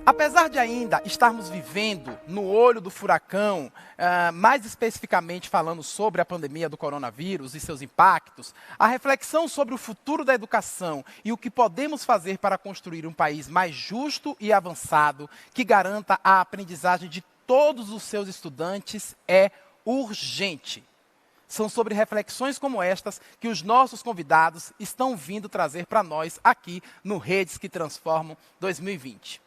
Apesar de ainda estarmos vivendo no olho do furacão, mais especificamente falando sobre a pandemia do coronavírus e seus impactos, a reflexão sobre o futuro da educação e o que podemos fazer para construir um país mais justo e avançado, que garanta a aprendizagem de todos os seus estudantes, é urgente. São sobre reflexões como estas que os nossos convidados estão vindo trazer para nós aqui no Redes que Transformam 2020.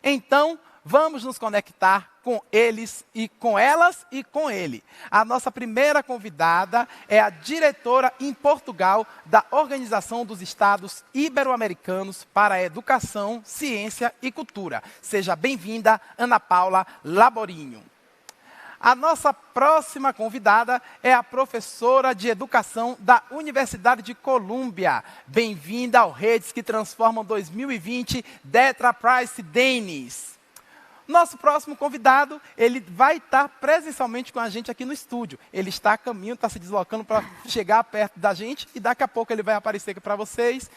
Então, vamos nos conectar com eles e com elas e com ele. A nossa primeira convidada é a diretora em Portugal da Organização dos Estados Ibero-Americanos para a Educação, Ciência e Cultura. Seja bem-vinda, Ana Paula Laborinho. A nossa próxima convidada é a professora de Educação da Universidade de Colômbia. Bem-vinda ao Redes que Transformam 2020, Detra Price Dennis. Nosso próximo convidado, ele vai estar presencialmente com a gente aqui no estúdio. Ele está a caminho, está se deslocando para chegar perto da gente e daqui a pouco ele vai aparecer aqui para vocês.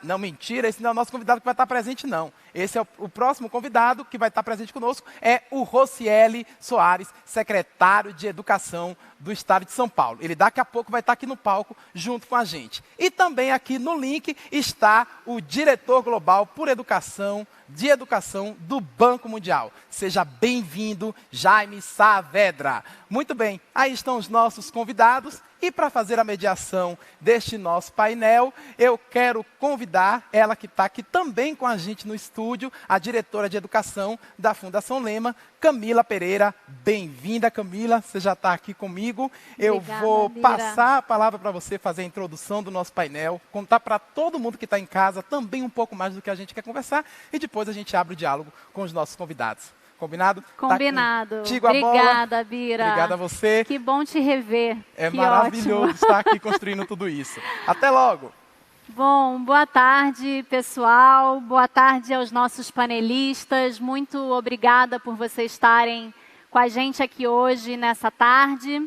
Não, mentira, esse não é o nosso convidado que vai estar presente, não. Esse é o próximo convidado que vai estar presente conosco, é o Rocieli Soares, secretário de Educação do Estado de São Paulo. Ele daqui a pouco vai estar aqui no palco junto com a gente. E também aqui no link está o diretor global de educação do Banco Mundial. Seja bem-vindo, Jaime Saavedra. Muito bem, aí estão os nossos convidados. E para fazer a mediação deste nosso painel, eu quero convidar ela que está aqui também com a gente no estúdio, a diretora de Educação da Fundação Lema, Camila Pereira. Bem-vinda, Camila, você já está aqui comigo. Eu vou passar a palavra para você fazer a introdução do nosso painel, contar para todo mundo que está em casa também um pouco mais do que a gente quer conversar e depois a gente abre o diálogo com os nossos convidados. Combinado? Combinado. Tá contigo a Obrigada, bola. Bira. Obrigada a você. Que bom te rever. É que maravilhoso ótimo. estar aqui construindo tudo isso. Até logo. Bom, boa tarde, pessoal. Boa tarde aos nossos panelistas. Muito obrigada por vocês estarem com a gente aqui hoje, nessa tarde.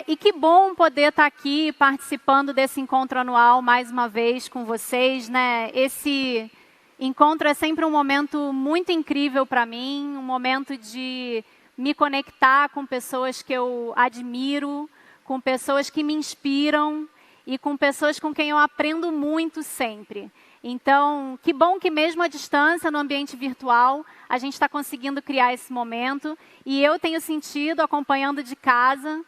E que bom poder estar aqui participando desse encontro anual mais uma vez com vocês, né? Esse encontro é sempre um momento muito incrível para mim, um momento de me conectar com pessoas que eu admiro, com pessoas que me inspiram e com pessoas com quem eu aprendo muito sempre. Então, que bom que mesmo à distância, no ambiente virtual, a gente está conseguindo criar esse momento. E eu tenho sentido, acompanhando de casa,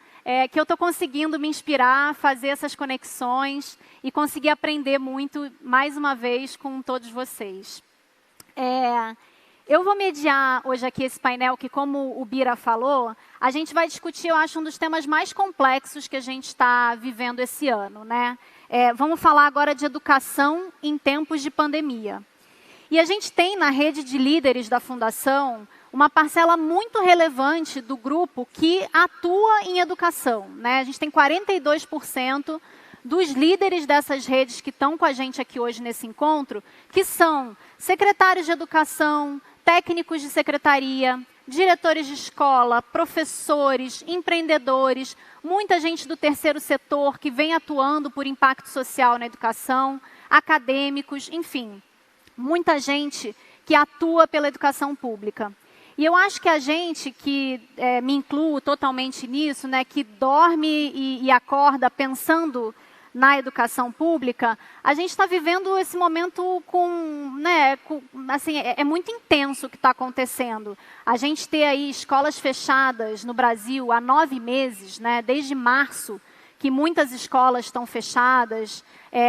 que eu estou conseguindo me inspirar, fazer essas conexões e conseguir aprender muito, mais uma vez, com todos vocês. Eu vou mediar hoje aqui esse painel que, como o Bira falou, a gente vai discutir, eu acho, um dos temas mais complexos que a gente está vivendo esse ano, né? Vamos falar agora de educação em tempos de pandemia. E a gente tem na rede de líderes da Fundação uma parcela muito relevante do grupo que atua em educação, né? A gente tem 42% dos líderes dessas redes que estão com a gente aqui hoje nesse encontro, que são secretários de educação, técnicos de secretaria, diretores de escola, professores, empreendedores, muita gente do terceiro setor que vem atuando por impacto social na educação, acadêmicos, enfim, muita gente que atua pela educação pública. E eu acho que a gente, que me incluo totalmente nisso, né, que dorme e acorda pensando na educação pública, a gente está vivendo esse momento assim, é muito intenso o que está acontecendo. A gente ter aí escolas fechadas no Brasil há 9 meses, né, desde março, que muitas escolas estão fechadas.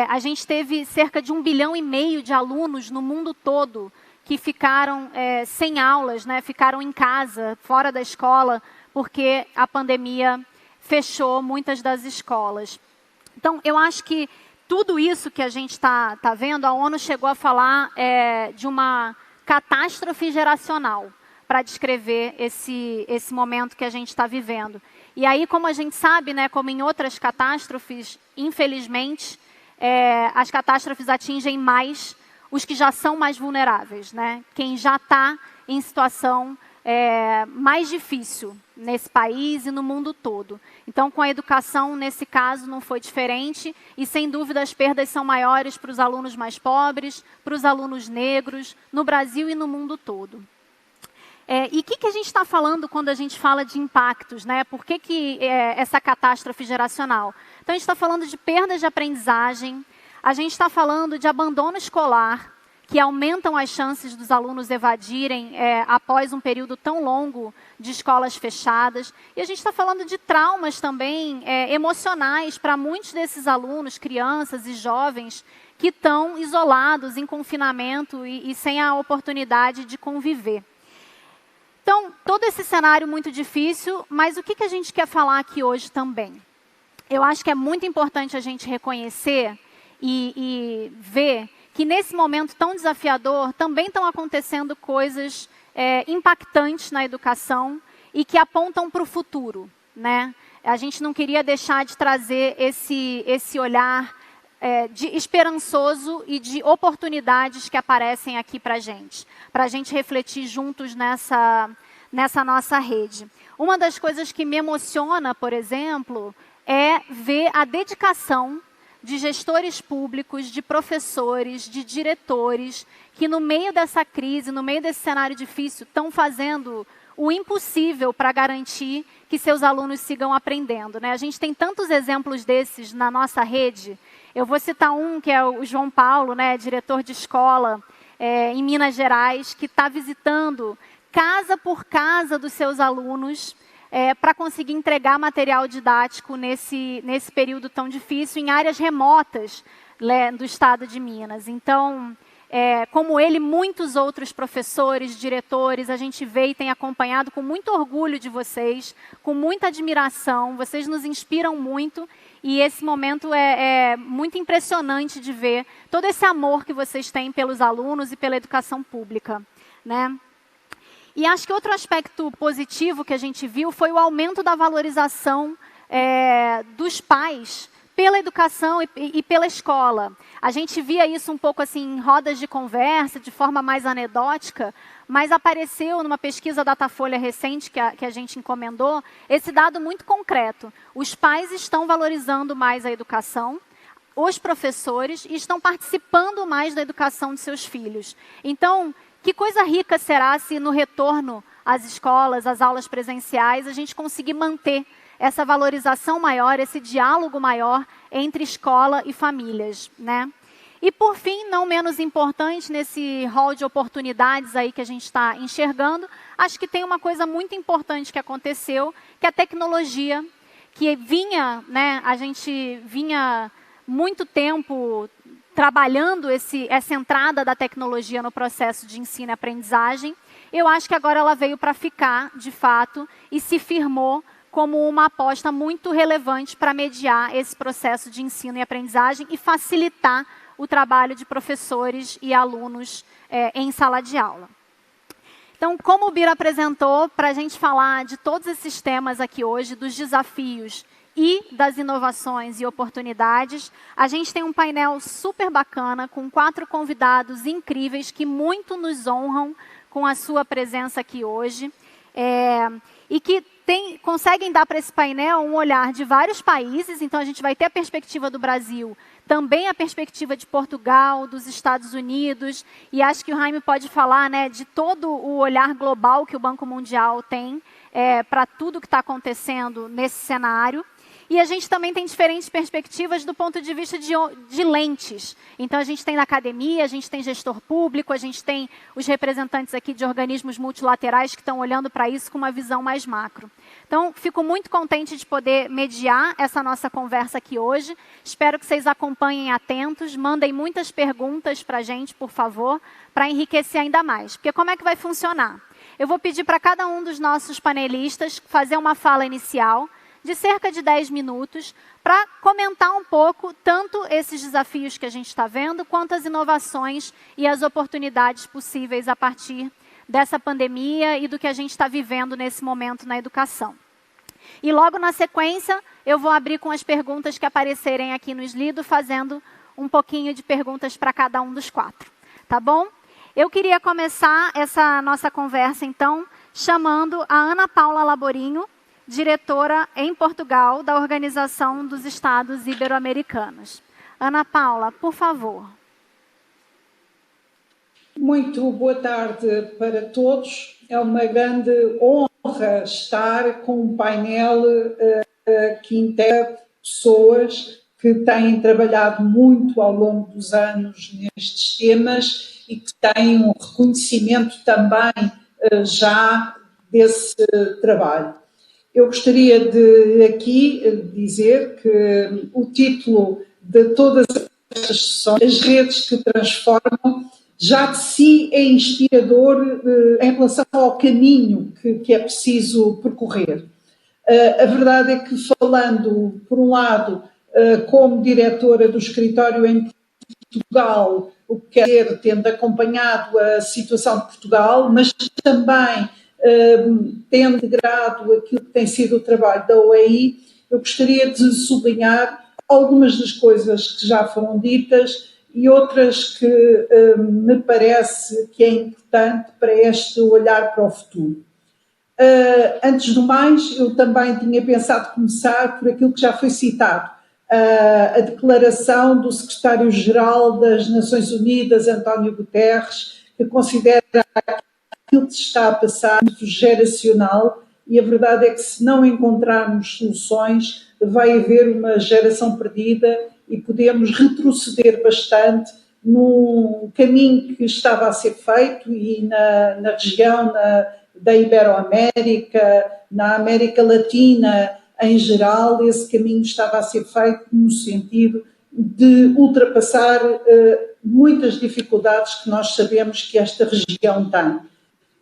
A gente teve cerca de 1,5 bilhão de alunos no mundo todo que ficaram sem aulas, né, ficaram em casa, fora da escola, porque a pandemia fechou muitas das escolas. Então, eu acho que tudo isso que a gente está vendo, a ONU chegou a falar de uma catástrofe geracional para descrever esse momento que a gente está vivendo. E aí, como a gente sabe, né, como em outras catástrofes, infelizmente, as catástrofes atingem mais os que já são mais vulneráveis, né? Quem já está em situação mais difícil nesse país e no mundo todo. Então, com a educação, nesse caso, não foi diferente e, sem dúvida, as perdas são maiores para os alunos mais pobres, para os alunos negros, no Brasil e no mundo todo. E o que a gente está falando quando a gente fala de impactos, né? Por que essa catástrofe geracional? Então, a gente está falando de perdas de aprendizagem, a gente está falando de abandono escolar, que aumentam as chances dos alunos evadirem após um período tão longo de escolas fechadas. E a gente está falando de traumas também emocionais para muitos desses alunos, crianças e jovens, que estão isolados, em confinamento e sem a oportunidade de conviver. Então, todo esse cenário muito difícil, mas o que a gente quer falar aqui hoje também? Eu acho que é muito importante a gente reconhecer e ver que nesse momento tão desafiador também estão acontecendo coisas impactantes na educação e que apontam para o futuro, né? A gente não queria deixar de trazer esse olhar de esperançoso e de oportunidades que aparecem aqui para a gente refletir juntos nessa nossa rede. Uma das coisas que me emociona, por exemplo, é ver a dedicação de gestores públicos, de professores, de diretores, que no meio dessa crise, no meio desse cenário difícil, estão fazendo o impossível para garantir que seus alunos sigam aprendendo, né? A gente tem tantos exemplos desses na nossa rede. Eu vou citar um, que é o João Paulo, né, diretor de escola em Minas Gerais, que está visitando casa por casa dos seus alunos, para conseguir entregar material didático nesse período tão difícil, em áreas remotas do estado de Minas. Então, como ele, muitos outros professores, diretores, a gente vê e tem acompanhado com muito orgulho de vocês, com muita admiração, vocês nos inspiram muito, e esse momento é muito impressionante de ver todo esse amor que vocês têm pelos alunos e pela educação pública, né? E acho que outro aspecto positivo que a gente viu foi o aumento da valorização dos pais pela educação e pela escola. A gente via isso um pouco assim em rodas de conversa, de forma mais anedótica, mas apareceu numa pesquisa Datafolha recente que a gente encomendou, esse dado muito concreto. Os pais estão valorizando mais a educação, os professores, e estão participando mais da educação de seus filhos. Então, que coisa rica será se no retorno às escolas, às aulas presenciais, a gente conseguir manter essa valorização maior, esse diálogo maior entre escola e famílias, né? E por fim, não menos importante, nesse rol de oportunidades aí que a gente está enxergando, acho que tem uma coisa muito importante que aconteceu, que é a tecnologia, que vinha, né, a gente vinha muito tempo trabalhando essa entrada da tecnologia no processo de ensino e aprendizagem. Eu acho que agora ela veio para ficar, de fato, e se firmou como uma aposta muito relevante para mediar esse processo de ensino e aprendizagem e facilitar o trabalho de professores e alunos em sala de aula. Então, como o Bira apresentou, para a gente falar de todos esses temas aqui hoje, dos desafios e das inovações e oportunidades, a gente tem um painel super bacana, com 4 convidados incríveis que muito nos honram com a sua presença aqui hoje, e que conseguem dar para esse painel um olhar de vários países. Então, a gente vai ter a perspectiva do Brasil, também a perspectiva de Portugal, dos Estados Unidos, e acho que o Jaime pode falar, né, de todo o olhar global que o Banco Mundial tem para tudo que está acontecendo nesse cenário. E a gente também tem diferentes perspectivas do ponto de vista de lentes. Então, a gente tem na academia, a gente tem gestor público, a gente tem os representantes aqui de organismos multilaterais que estão olhando para isso com uma visão mais macro. Então, fico muito contente de poder mediar essa nossa conversa aqui hoje. Espero que vocês acompanhem atentos, mandem muitas perguntas para a gente, por favor, para enriquecer ainda mais. Porque como é que vai funcionar? Eu vou pedir para cada um dos nossos panelistas fazer uma fala inicial, de cerca de 10 minutos, para comentar um pouco tanto esses desafios que a gente está vendo, quanto as inovações e as oportunidades possíveis a partir dessa pandemia e do que a gente está vivendo nesse momento na educação. E logo na sequência, eu vou abrir com as perguntas que aparecerem aqui no Slido, fazendo um pouquinho de perguntas para cada um dos 4. Tá bom? Eu queria começar essa nossa conversa, então, chamando a Ana Paula Laborinho, diretora em Portugal da Organização dos Estados Ibero-Americanos. Ana Paula, por favor. Muito boa tarde para todos. É uma grande honra estar com um painel que integra pessoas que têm trabalhado muito ao longo dos anos nestes temas e que têm um reconhecimento também já desse trabalho. Eu gostaria de aqui dizer que o título de todas estas sessões, As Redes que Transformam, já de si é inspirador em relação ao caminho que é preciso percorrer. A verdade é que, falando, por um lado, como diretora do escritório em Portugal, o que quer dizer, tendo acompanhado a situação de Portugal, mas também tendo integrado aquilo que tem sido o trabalho da OEI, eu gostaria de sublinhar algumas das coisas que já foram ditas e outras que me parece que é importante para este olhar para o futuro. Antes do mais, eu também tinha pensado começar por aquilo que já foi citado, a declaração do secretário-geral das Nações Unidas, António Guterres, que considera aquilo que se está a passar muito geracional, e a verdade é que, se não encontrarmos soluções, vai haver uma geração perdida e podemos retroceder bastante num caminho que estava a ser feito e na região da Ibero-América, na América Latina em geral, esse caminho estava a ser feito no sentido de ultrapassar muitas dificuldades que nós sabemos que esta região tem.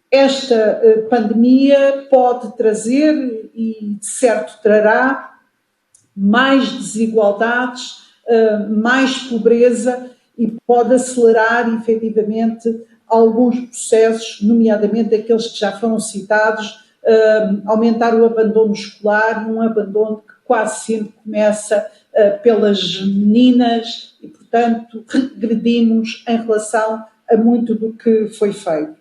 Esta pandemia pode trazer, e de certo trará, mais desigualdades, mais pobreza e pode acelerar, efetivamente, alguns processos, nomeadamente aqueles que já foram citados, aumentar o abandono escolar, um abandono que quase sempre começa pelas meninas e, portanto, regredimos em relação a muito do que foi feito.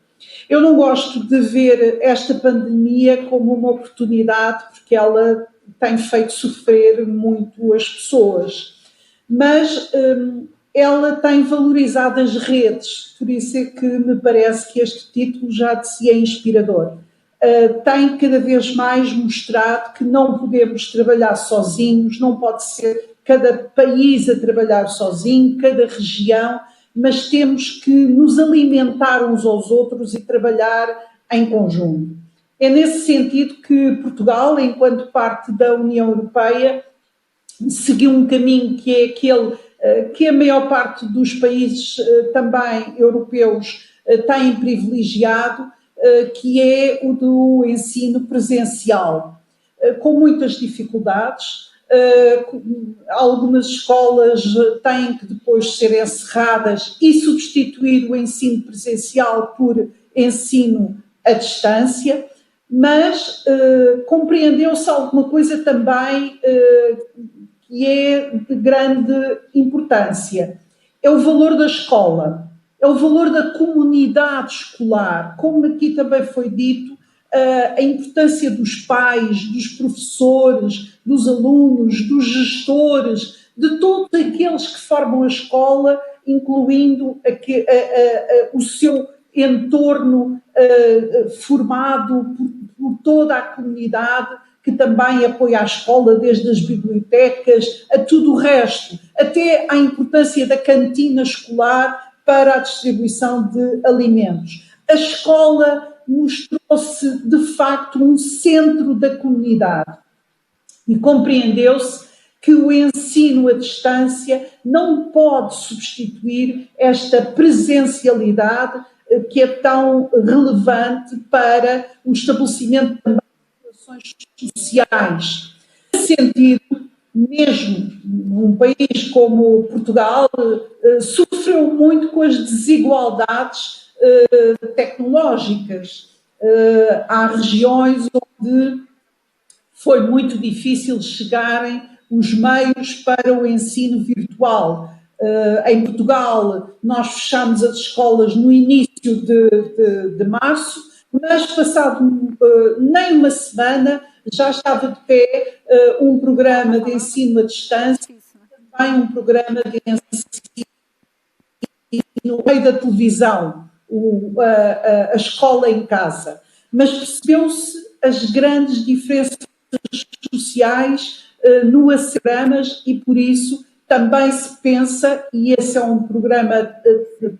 Eu não gosto de ver esta pandemia como uma oportunidade, porque ela tem feito sofrer muito as pessoas, mas ela tem valorizado as redes, por isso é que me parece que este título já de si é inspirador. Tem cada vez mais mostrado que não podemos trabalhar sozinhos, não pode ser cada país a trabalhar sozinho, cada região, mas temos que nos alimentar uns aos outros e trabalhar em conjunto. É nesse sentido que Portugal, enquanto parte da União Europeia, seguiu um caminho que é aquele que a maior parte dos países também europeus têm privilegiado, que é o do ensino presencial, com muitas dificuldades. Algumas escolas têm que depois ser encerradas e substituir o ensino presencial por ensino à distância, mas compreendeu-se alguma coisa também que é de grande importância. É o valor da escola, é o valor da comunidade escolar, como aqui também foi dito, a importância dos pais, dos professores, dos alunos, dos gestores, de todos aqueles que formam a escola, incluindo o seu entorno formado por toda a comunidade, que também apoia a escola, desde as bibliotecas a tudo o resto, até à importância da cantina escolar para a distribuição de alimentos. A escola mostrou-se, de facto, um centro da comunidade e compreendeu-se que o ensino à distância não pode substituir esta presencialidade que é tão relevante para o estabelecimento também de relações sociais. Nesse sentido, mesmo num país como Portugal, sofreu muito com as desigualdades tecnológicas. Há regiões onde foi muito difícil chegarem os meios para o ensino virtual. Em Portugal, nós fechámos as escolas no início de março, mas passado nem uma semana já estava de pé um programa de ensino à distância, também um programa de ensino no meio da televisão, a escola em casa. Mas percebeu-se as grandes diferenças sociais no programas e por isso também se pensa, e esse é um programa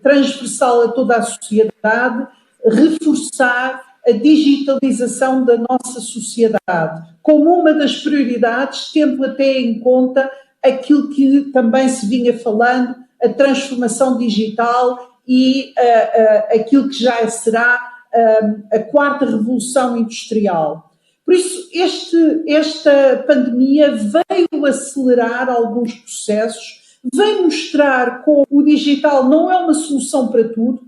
transversal a toda a sociedade, reforçar a digitalização da nossa sociedade, como uma das prioridades, tendo até em conta aquilo que também se vinha falando, a transformação digital e aquilo que já será a quarta revolução industrial. Por isso, esta pandemia veio acelerar alguns processos, veio mostrar como o digital não é uma solução para tudo,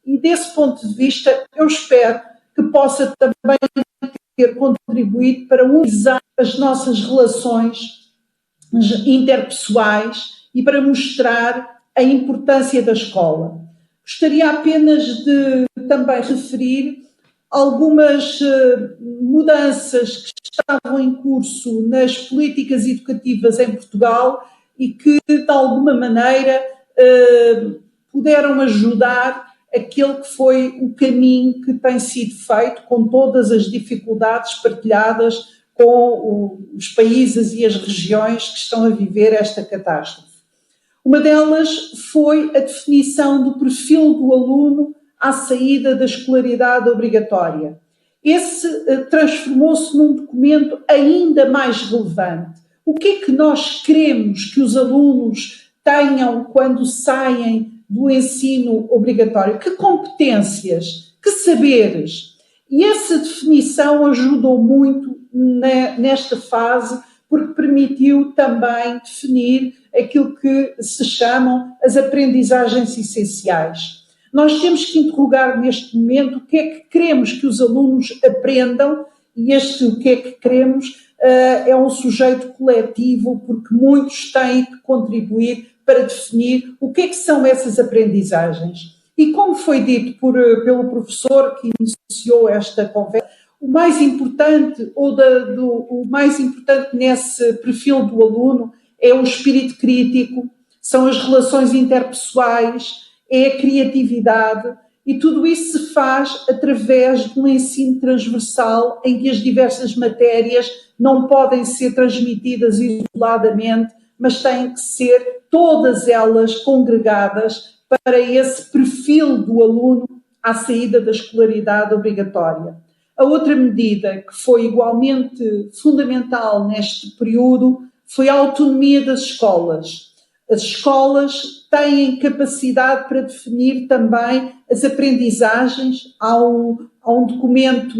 e desse ponto de vista eu espero que possa também ter contribuído para humanizar as nossas relações interpessoais e para mostrar a importância da escola. Gostaria apenas de também referir algumas mudanças que estavam em curso nas políticas educativas em Portugal e que, de alguma maneira, puderam ajudar aquele que foi o caminho que tem sido feito, com todas as dificuldades partilhadas com os países e as regiões que estão a viver esta catástrofe. Uma delas foi a definição do perfil do aluno à saída da escolaridade obrigatória. Esse transformou-se num documento ainda mais relevante. O que é que nós queremos que os alunos tenham quando saem do ensino obrigatório? Que competências? Que saberes? E essa definição ajudou muito nesta fase, porque permitiu também definir aquilo que se chamam as aprendizagens essenciais. Nós temos que interrogar neste momento o que é que queremos que os alunos aprendam, e este o que é que queremos é um sujeito coletivo, porque muitos têm que contribuir para definir o que é que são essas aprendizagens. E como foi dito pelo professor que iniciou esta conversa, o mais importante, o mais importante nesse perfil do aluno é o espírito crítico, são as relações interpessoais, é a criatividade, e tudo isso se faz através de um ensino transversal em que as diversas matérias não podem ser transmitidas isoladamente, mas têm que ser todas elas congregadas para esse perfil do aluno à saída da escolaridade obrigatória. A outra medida que foi igualmente fundamental neste período foi a autonomia das escolas. As escolas têm capacidade para definir também as aprendizagens, há um documento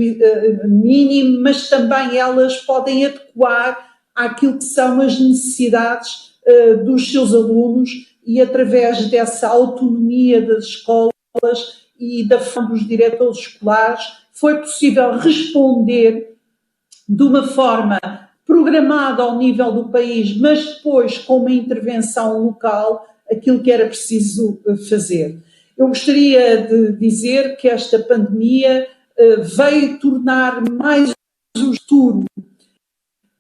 mínimo, mas também elas podem adequar àquilo que são as necessidades dos seus alunos, e através dessa autonomia das escolas e da forma dos diretores escolares foi possível responder de uma forma programada ao nível do país, mas depois com uma intervenção local, aquilo que era preciso fazer. Eu gostaria de dizer que esta pandemia veio tornar mais um futuro,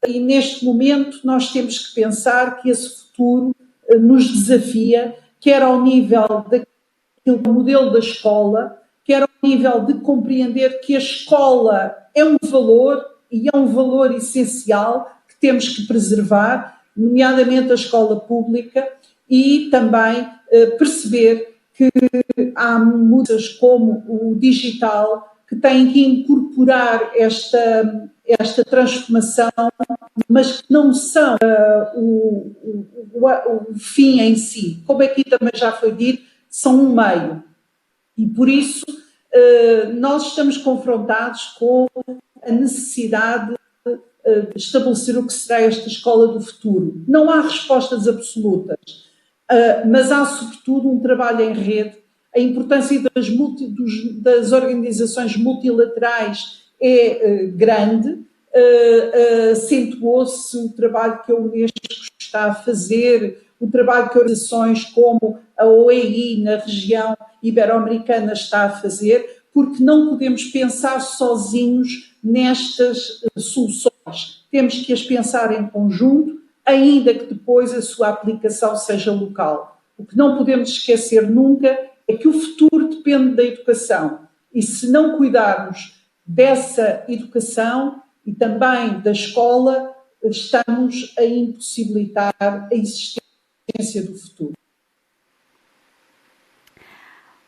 e neste momento nós temos que pensar que esse futuro nos desafia, quer ao nível daquele modelo da escola, quer ao nível de compreender que a escola é um valor, e é um valor essencial que temos que preservar, nomeadamente a escola pública, e também perceber que há muitas como o digital que têm que incorporar esta transformação, mas que não são o fim em si. Como aqui também já foi dito, são um meio. E por isso nós estamos confrontados com a necessidade de estabelecer o que será esta escola do futuro. Não há respostas absolutas, mas há sobretudo um trabalho em rede. A importância das organizações multilaterais é grande, acentuou-se o trabalho que a Unesco está a fazer, o trabalho que organizações como a OEI na região ibero-americana está a fazer. porque não podemos pensar sozinhos nestas soluções. Temos que as pensar em conjunto, ainda que depois a sua aplicação seja local. O que não podemos esquecer nunca é que o futuro depende da educação. E se não cuidarmos dessa educação e também da escola, estamos a impossibilitar a existência do futuro.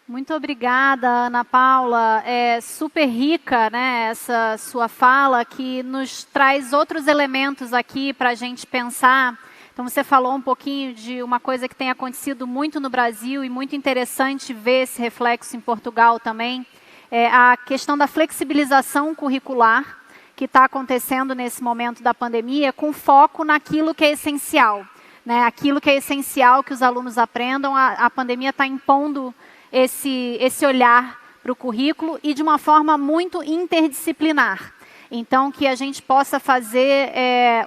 Muito obrigada, Ana Paula. É super rica, né, essa sua fala, que nos traz outros elementos aqui para a gente pensar. Então, você falou um pouquinho de uma coisa que tem acontecido muito no Brasil e muito interessante ver esse reflexo em Portugal também. É a questão da flexibilização curricular que está acontecendo nesse momento da pandemia, com foco naquilo que é essencial, né? Aquilo que é essencial que os alunos aprendam, a pandemia está impondo esse olhar para o currículo e de uma forma muito interdisciplinar. Então, que a gente possa fazer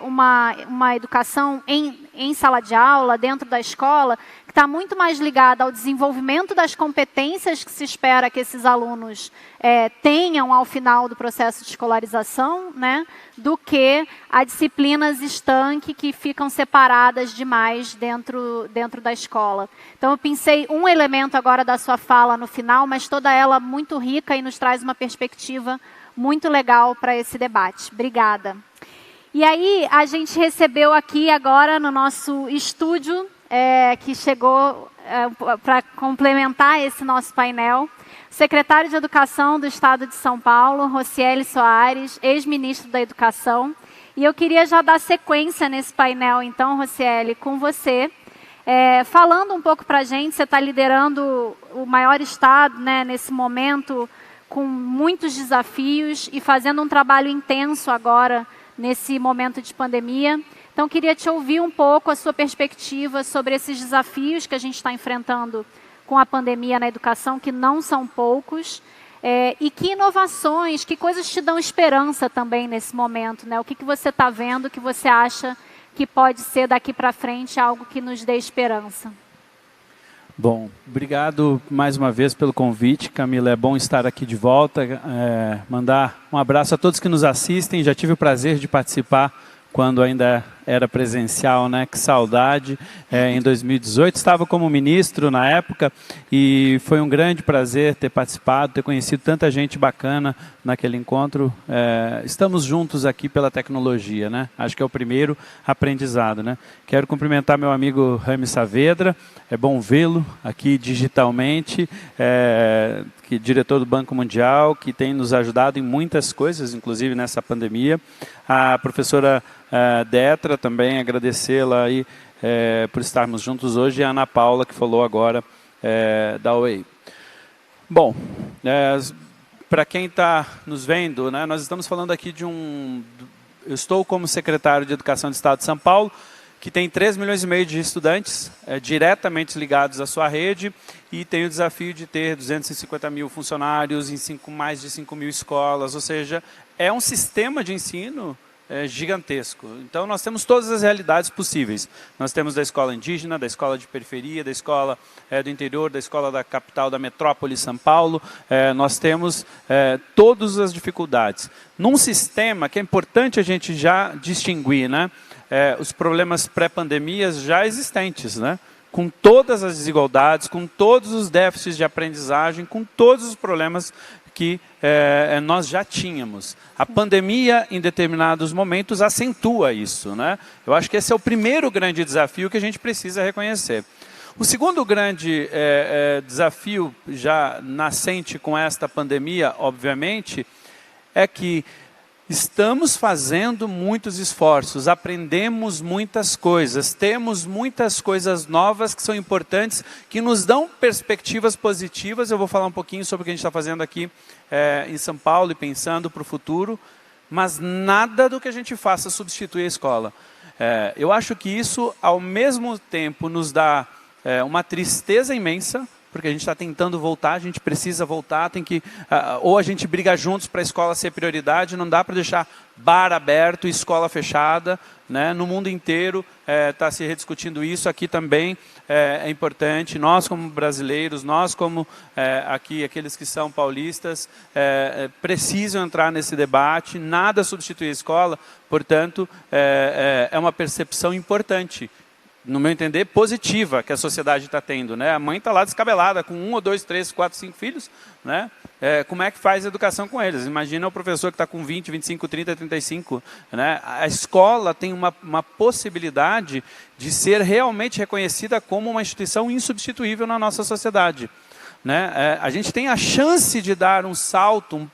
uma educação em sala de aula, dentro da escola, que está muito mais ligada ao desenvolvimento das competências que se espera que esses alunos tenham ao final do processo de escolarização, né, do que a disciplinas estanque que ficam separadas demais dentro da escola. Então, eu pensei um elemento agora da sua fala no final, mas toda ela muito rica e nos traz uma perspectiva muito legal para esse debate. Obrigada. E aí, a gente recebeu aqui agora no nosso estúdio, que chegou para complementar esse nosso painel, o secretário de Educação do Estado de São Paulo, Rocieli Soares, ex-ministro da Educação. E eu queria já dar sequência nesse painel, então, Rocieli, com você, falando um pouco para a gente. Você está liderando o maior estado, né, nesse momento, com muitos desafios e fazendo um trabalho intenso agora, nesse momento de pandemia. Então, queria te ouvir um pouco a sua perspectiva sobre esses desafios que a gente está enfrentando com a pandemia na educação, que não são poucos, e que inovações, que coisas te dão esperança também nesse momento, né? O que você está vendo, que você acha que pode ser daqui para frente algo que nos dê esperança? Bom, obrigado mais uma vez pelo convite, Camila. É bom estar aqui de volta. Mandar um abraço a todos que nos assistem. Já tive o prazer de participar quando ainda era presencial, né? Que saudade. Em 2018 estava como ministro na época e foi um grande prazer ter participado, ter conhecido tanta gente bacana naquele encontro. Estamos juntos aqui pela tecnologia, né? Acho que é o primeiro aprendizado, né? Quero cumprimentar meu amigo Rami Saavedra. É bom vê-lo aqui digitalmente, que é diretor do Banco Mundial, que tem nos ajudado em muitas coisas, inclusive nessa pandemia. A professora Detra, também agradecê-la aí por estarmos juntos hoje, e a Ana Paula, que falou agora da UEI. Bom, para quem está nos vendo, né, nós estamos falando aqui de eu estou como secretário de Educação do Estado de São Paulo, que tem 3,5 milhões de estudantes diretamente ligados à sua rede, e tem o desafio de ter 250 mil funcionários em mais de 5 mil escolas, ou seja, é um sistema de ensino gigantesco. Então, nós temos todas as realidades possíveis. Nós temos da escola indígena, da escola de periferia, da escola do interior, da escola da capital, da metrópole São Paulo. Nós temos todas as dificuldades. Num sistema que é importante a gente já distinguir, né? Os problemas pré-pandemias já existentes, né? Com todas as desigualdades, com todos os déficits de aprendizagem, com todos os problemas que nós já tínhamos. A pandemia, em determinados momentos, acentua isso, né? Eu acho que esse é o primeiro grande desafio que a gente precisa reconhecer. O segundo grande desafio, já nascente com esta pandemia, obviamente, é que estamos fazendo muitos esforços, aprendemos muitas coisas, temos muitas coisas novas que são importantes, que nos dão perspectivas positivas. Eu vou falar um pouquinho sobre o que a gente está fazendo aqui em São Paulo e pensando para o futuro, mas nada do que a gente faça substitui a escola. Eu acho que isso, ao mesmo tempo, nos dá uma tristeza imensa, porque a gente está tentando voltar, a gente precisa voltar, tem que, ou a gente briga juntos para a escola ser prioridade, não dá para deixar bar aberto e escola fechada, né? No mundo inteiro está se rediscutindo isso, aqui também é importante, nós como brasileiros, nós como aqui, aqueles que são paulistas, precisam entrar nesse debate, nada substitui a escola, portanto, é uma percepção importante, no meu entender, positiva que a sociedade está tendo, né? A mãe está lá descabelada, com 1 ou 2, 3, 4, 5 filhos, né? Como é que faz a educação com eles? Imagina o professor que está com 20, 25, 30, 35. Né? A escola tem uma possibilidade de ser realmente reconhecida como uma instituição insubstituível na nossa sociedade. Né? A gente tem a chance de dar um salto,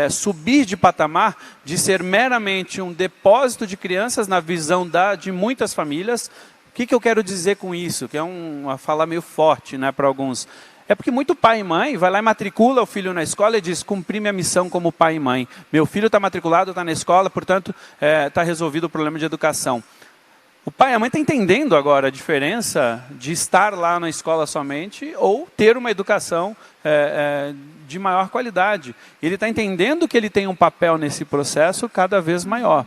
subir de patamar, de ser meramente um depósito de crianças na visão de muitas famílias. O que eu quero dizer com isso? Que é uma fala meio forte, né, para alguns. É porque muito pai e mãe vai lá e matricula o filho na escola e diz, cumpri minha missão como pai e mãe. Meu filho está matriculado, está na escola, portanto, está resolvido o problema de educação. O pai e a mãe estão entendendo agora a diferença de estar lá na escola somente ou ter uma educação de maior qualidade. Ele está entendendo que ele tem um papel nesse processo cada vez maior.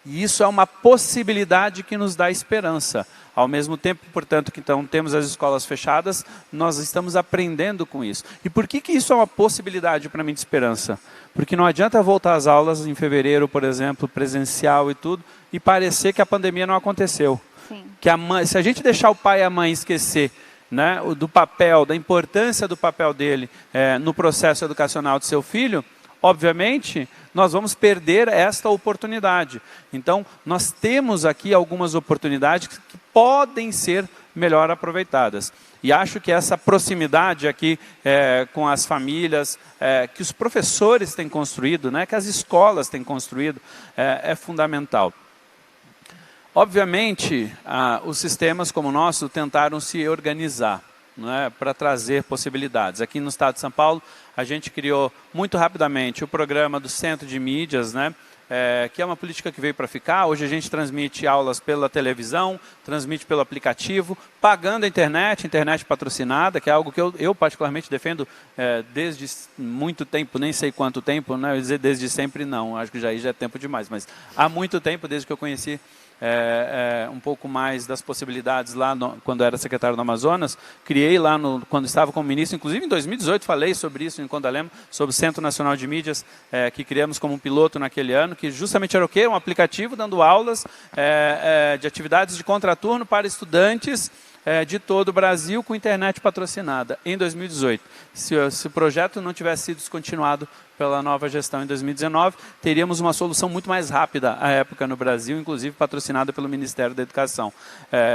E isso é uma possibilidade que nos dá esperança. Ao mesmo tempo, portanto, que então temos as escolas fechadas, nós estamos aprendendo com isso. E por que isso é uma possibilidade para mim de esperança? Porque não adianta voltar às aulas em fevereiro, por exemplo, presencial e tudo, e parecer que a pandemia não aconteceu. Sim. Que se a gente deixar o pai e a mãe esquecer, né, do papel, da importância do papel dele no processo educacional de seu filho, obviamente, nós vamos perder esta oportunidade. Então, nós temos aqui algumas oportunidades que podem ser melhor aproveitadas. E acho que essa proximidade aqui com as famílias, que os professores têm construído, né, que as escolas têm construído, é fundamental. Obviamente, os sistemas como o nosso tentaram se organizar, né, para trazer possibilidades. Aqui no estado de São Paulo, a gente criou muito rapidamente o programa do Centro de Mídias, né, que é uma política que veio para ficar. Hoje a gente transmite aulas pela televisão, transmite pelo aplicativo, pagando a internet patrocinada, que é algo que eu particularmente defendo desde muito tempo, nem sei quanto tempo, né, eu ia dizer desde sempre não, acho que já é tempo demais, mas há muito tempo, desde que eu conheci um pouco mais das possibilidades lá quando era secretário do Amazonas, criei lá quando estava como ministro, inclusive em 2018 falei sobre isso em Condalema, sobre o Centro Nacional de Mídias, que criamos como um piloto naquele ano, que justamente era o quê? Um aplicativo dando aulas de atividades de contraturno para estudantes de todo o Brasil com internet patrocinada, em 2018. Se o projeto não tivesse sido descontinuado pela nova gestão em 2019, teríamos uma solução muito mais rápida à época no Brasil, inclusive patrocinada pelo Ministério da Educação.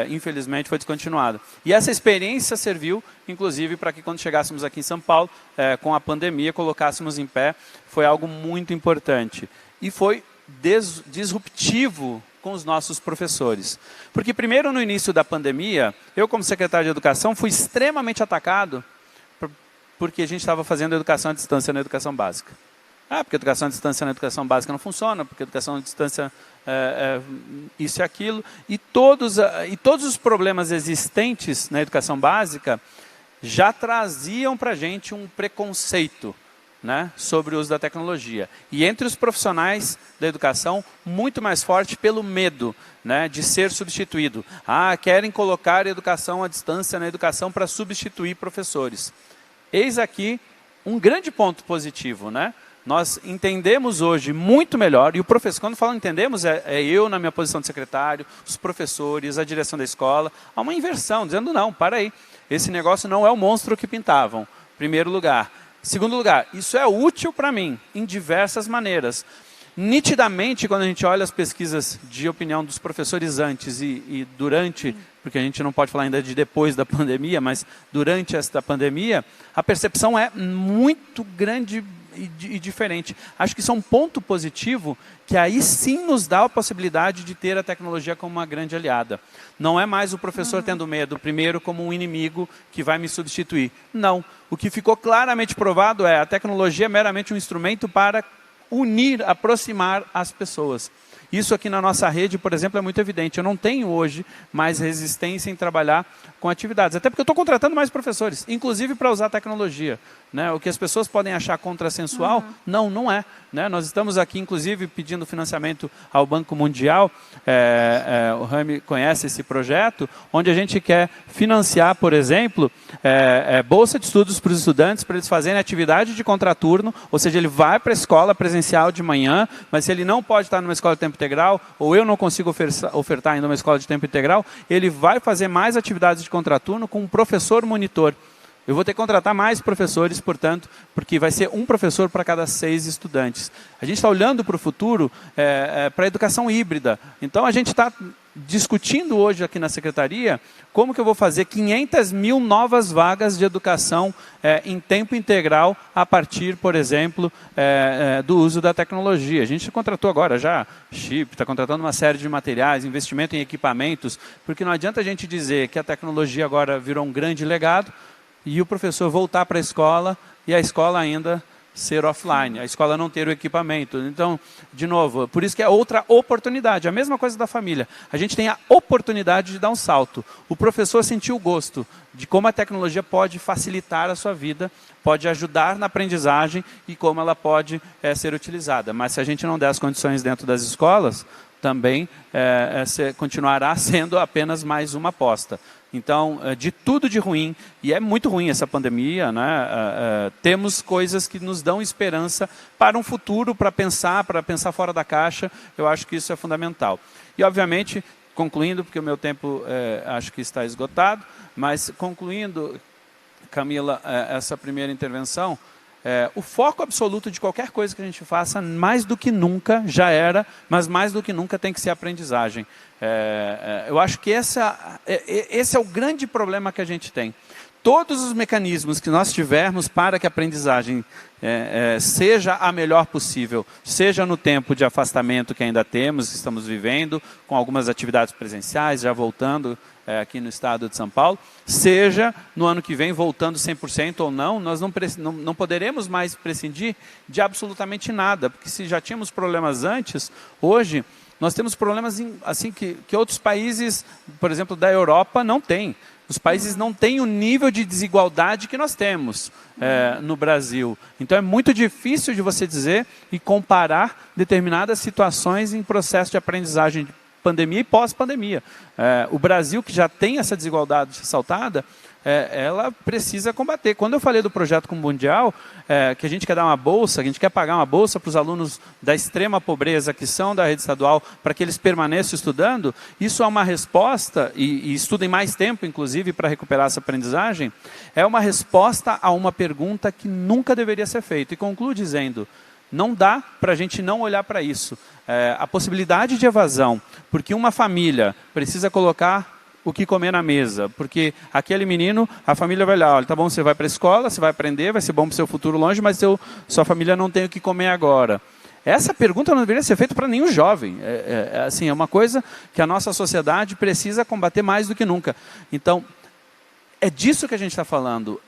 Infelizmente foi descontinuada. E essa experiência serviu, inclusive, para que quando chegássemos aqui em São Paulo, com a pandemia, colocássemos em pé, foi algo muito importante. E foi disruptivo com os nossos professores. Porque primeiro, no início da pandemia, eu como secretário de Educação fui extremamente atacado porque a gente estava fazendo educação à distância na educação básica. Porque a educação à distância na educação básica não funciona, porque a educação à distância isso e aquilo. E todos os problemas existentes na educação básica já traziam para a gente um preconceito, né, sobre o uso da tecnologia. E entre os profissionais da educação, muito mais forte pelo medo, né, de ser substituído. Querem colocar a educação à distância na educação para substituir professores. Eis aqui um grande ponto positivo, né? Nós entendemos hoje muito melhor, e o professor, quando falo entendemos, eu na minha posição de secretário, os professores, a direção da escola, há uma inversão, dizendo não, para aí, esse negócio não é o monstro que pintavam, primeiro lugar. Segundo lugar, isso é útil para mim, em diversas maneiras. Nitidamente, quando a gente olha as pesquisas de opinião dos professores antes e durante, porque a gente não pode falar ainda de depois da pandemia, mas durante esta pandemia, a percepção é muito grande e diferente. Acho que isso é um ponto positivo que aí sim nos dá a possibilidade de ter a tecnologia como uma grande aliada. Não é mais o professor tendo medo, primeiro, como um inimigo que vai me substituir. Não. O que ficou claramente provado a tecnologia é meramente um instrumento para unir, aproximar as pessoas. Isso aqui na nossa rede, por exemplo, é muito evidente. Eu não tenho hoje mais resistência em trabalhar com atividades, até porque eu estou contratando mais professores, inclusive para usar tecnologia. Né? O que as pessoas podem achar contrassensual, não é. Né? Nós estamos aqui, inclusive, pedindo financiamento ao Banco Mundial, o Rami conhece esse projeto, onde a gente quer financiar, por exemplo, bolsa de estudos para os estudantes, para eles fazerem atividade de contraturno, ou seja, ele vai para a escola presencial de manhã, mas se ele não pode estar numa escola de tempo integral, ou eu não consigo ofertar ainda uma escola de tempo integral, ele vai fazer mais atividades de contraturno com um professor monitor. Eu vou ter que contratar mais professores, portanto, porque vai ser um professor para cada 6 estudantes. A gente está olhando para o futuro, para a educação híbrida. Então, a gente está discutindo hoje aqui na Secretaria como que eu vou fazer 500 mil novas vagas de educação em tempo integral a partir, por exemplo, do uso da tecnologia. A gente contratou agora já chip, está contratando uma série de materiais, investimento em equipamentos, porque não adianta a gente dizer que a tecnologia agora virou um grande legado, e o professor voltar para a escola e a escola ainda ser offline, a escola não ter o equipamento. Então, de novo, por isso que é outra oportunidade, a mesma coisa da família. A gente tem a oportunidade de dar um salto. O professor sentiu o gosto de como a tecnologia pode facilitar a sua vida, pode ajudar na aprendizagem e como ela pode ser utilizada. Mas se a gente não der as condições dentro das escolas, também continuará sendo apenas mais uma aposta. Então, de tudo de ruim, e é muito ruim essa pandemia, né? Temos coisas que nos dão esperança para um futuro, para pensar fora da caixa. Eu acho que isso é fundamental. E, obviamente, concluindo, porque o meu tempo acho que está esgotado, mas concluindo, Camila, essa primeira intervenção, o foco absoluto de qualquer coisa que a gente faça, mais do que nunca, já era, mas mais do que nunca tem que ser aprendizagem. Eu acho que esse é o grande problema que a gente tem. Todos os mecanismos que nós tivermos para que a aprendizagem seja a melhor possível, seja no tempo de afastamento que ainda temos, que estamos vivendo, com algumas atividades presenciais, já voltando aqui no estado de São Paulo, seja no ano que vem voltando 100% ou não, nós não poderemos mais prescindir de absolutamente nada, porque se já tínhamos problemas antes, hoje nós temos problemas assim, que outros países, por exemplo, da Europa, não têm. Os países não têm o nível de desigualdade que nós temos no Brasil. Então, é muito difícil de você dizer e comparar determinadas situações em processo de aprendizagem de pandemia e pós-pandemia. O Brasil, que já tem essa desigualdade ressaltada, ela precisa combater. Quando eu falei do projeto com o Mundial, que a gente quer dar uma bolsa, que a gente quer pagar uma bolsa para os alunos da extrema pobreza, que são da rede estadual, para que eles permaneçam estudando, isso é uma resposta, e estudem mais tempo, inclusive, para recuperar essa aprendizagem, é uma resposta a uma pergunta que nunca deveria ser feita. E concluo dizendo, não dá para a gente não olhar para isso. A possibilidade de evasão, porque uma família precisa colocar o que comer na mesa, porque aquele menino, a família vai lá, olha, tá bom, você vai para a escola, você vai aprender, vai ser bom para o seu futuro longe, mas sua família não tem o que comer agora. Essa pergunta não deveria ser feita para nenhum jovem. Assim, é uma coisa que a nossa sociedade precisa combater mais do que nunca. Então, é disso que a gente está falando.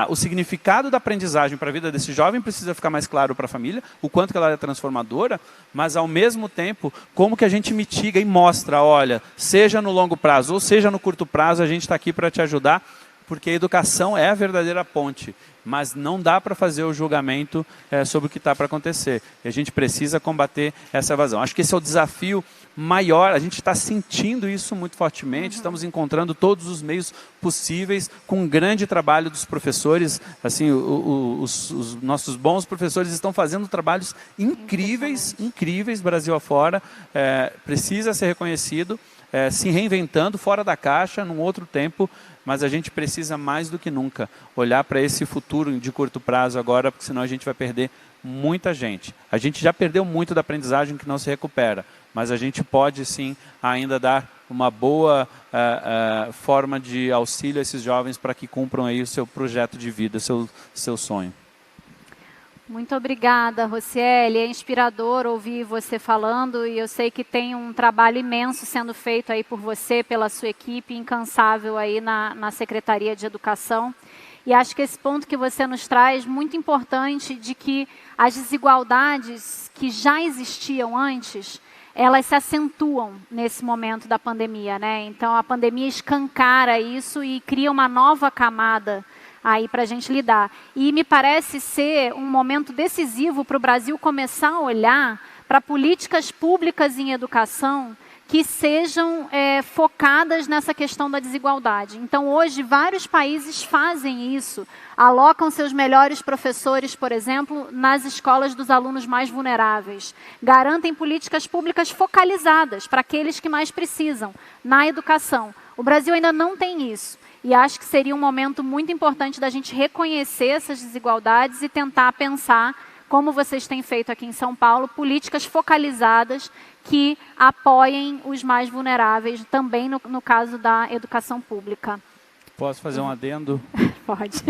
O significado da aprendizagem para a vida desse jovem precisa ficar mais claro para a família, o quanto que ela é transformadora, mas ao mesmo tempo, como que a gente mitiga e mostra, olha, seja no longo prazo ou seja no curto prazo, a gente está aqui para te ajudar, porque a educação é a verdadeira ponte, mas não dá para fazer o julgamento sobre o que está para acontecer. E a gente precisa combater essa evasão. Acho que esse é o desafio maior, a gente está sentindo isso muito fortemente, estamos encontrando todos os meios possíveis, com um grande trabalho dos professores, assim, os nossos bons professores estão fazendo trabalhos incríveis, Brasil afora, precisa ser reconhecido, se reinventando fora da caixa, num outro tempo, mas a gente precisa mais do que nunca olhar para esse futuro de curto prazo agora, porque senão a gente vai perder muita gente. A gente já perdeu muito da aprendizagem que não se recupera, mas a gente pode sim ainda dar uma boa forma de auxílio a esses jovens para que cumpram aí o seu projeto de vida, seu sonho. Muito obrigada, Rocieli. É inspirador ouvir você falando e eu sei que tem um trabalho imenso sendo feito aí por você, pela sua equipe, incansável aí na Secretaria de Educação. E acho que esse ponto que você nos traz, muito importante, de que as desigualdades que já existiam antes, elas se acentuam nesse momento da pandemia, né? Então, a pandemia escancara isso e cria uma nova camada aí para a gente lidar. E me parece ser um momento decisivo para o Brasil começar a olhar para políticas públicas em educação que sejam focadas nessa questão da desigualdade. Então, hoje, vários países fazem isso, alocam seus melhores professores, por exemplo, nas escolas dos alunos mais vulneráveis, garantem políticas públicas focalizadas para aqueles que mais precisam, na educação. O Brasil ainda não tem isso, e acho que seria um momento muito importante da gente reconhecer essas desigualdades e tentar pensar, como vocês têm feito aqui em São Paulo, políticas focalizadas que apoiem os mais vulneráveis, também no caso da educação pública. Posso fazer um adendo? Pode.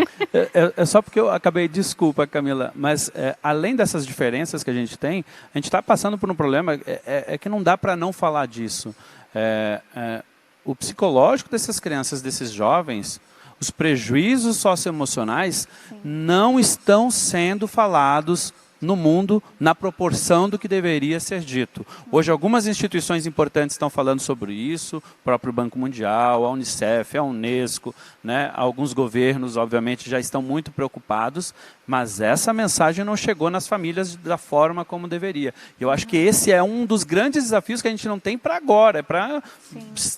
É só porque eu acabei, desculpa, Camila, mas além dessas diferenças que a gente está passando por um problema que não dá para não falar disso. O psicológico dessas crianças, desses jovens, os prejuízos socioemocionais não estão sendo falados no mundo na proporção do que deveria ser dito. Hoje, algumas instituições importantes estão falando sobre isso, o próprio Banco Mundial, a Unicef, a Unesco, né? Alguns governos, obviamente, já estão muito preocupados, mas essa mensagem não chegou nas famílias da forma como deveria. Eu acho que esse é um dos grandes desafios que a gente não tem para agora, é para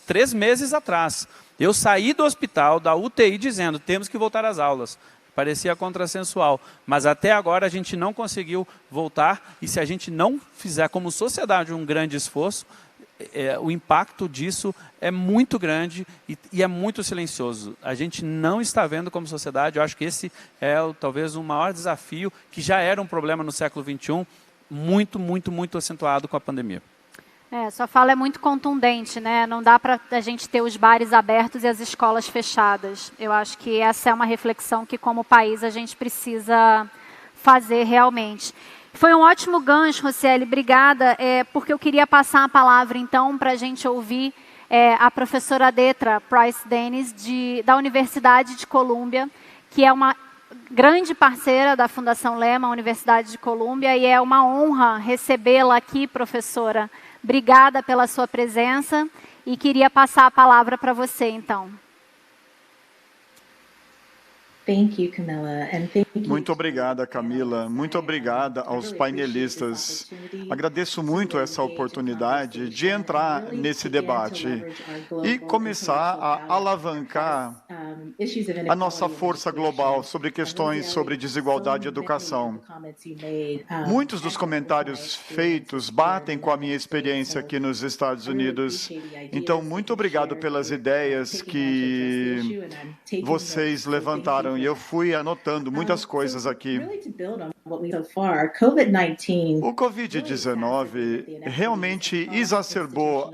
3 meses atrás. Eu saí do hospital, da UTI, dizendo, temos que voltar às aulas. Parecia contrassensual, mas até agora a gente não conseguiu voltar, e se a gente não fizer como sociedade um grande esforço, o impacto disso é muito grande e é muito silencioso. A gente não está vendo como sociedade. Eu acho que esse é talvez o maior desafio, que já era um problema no século XXI, muito, muito, muito acentuado com a pandemia. Sua fala é muito contundente, né? Não dá para a gente ter os bares abertos e as escolas fechadas. Eu acho que essa é uma reflexão que, como país, a gente precisa fazer realmente. Foi um ótimo gancho, Rocieli, obrigada, porque eu queria passar a palavra, então, para a gente ouvir a professora Detra Price-Dennis, da Universidade de Colômbia, que é uma grande parceira da Fundação Lehman, Universidade de Colômbia, e é uma honra recebê-la aqui, professora. Obrigada pela sua presença e queria passar a palavra para você, então. Muito obrigada, Camila. Muito obrigada aos painelistas. Agradeço muito essa oportunidade de entrar nesse debate e começar a alavancar a nossa força global sobre questões sobre desigualdade e educação. Muitos dos comentários feitos batem com a minha experiência aqui nos Estados Unidos. Então, muito obrigado pelas ideias que vocês levantaram. E eu fui anotando muitas coisas aqui. O Covid-19 realmente exacerbou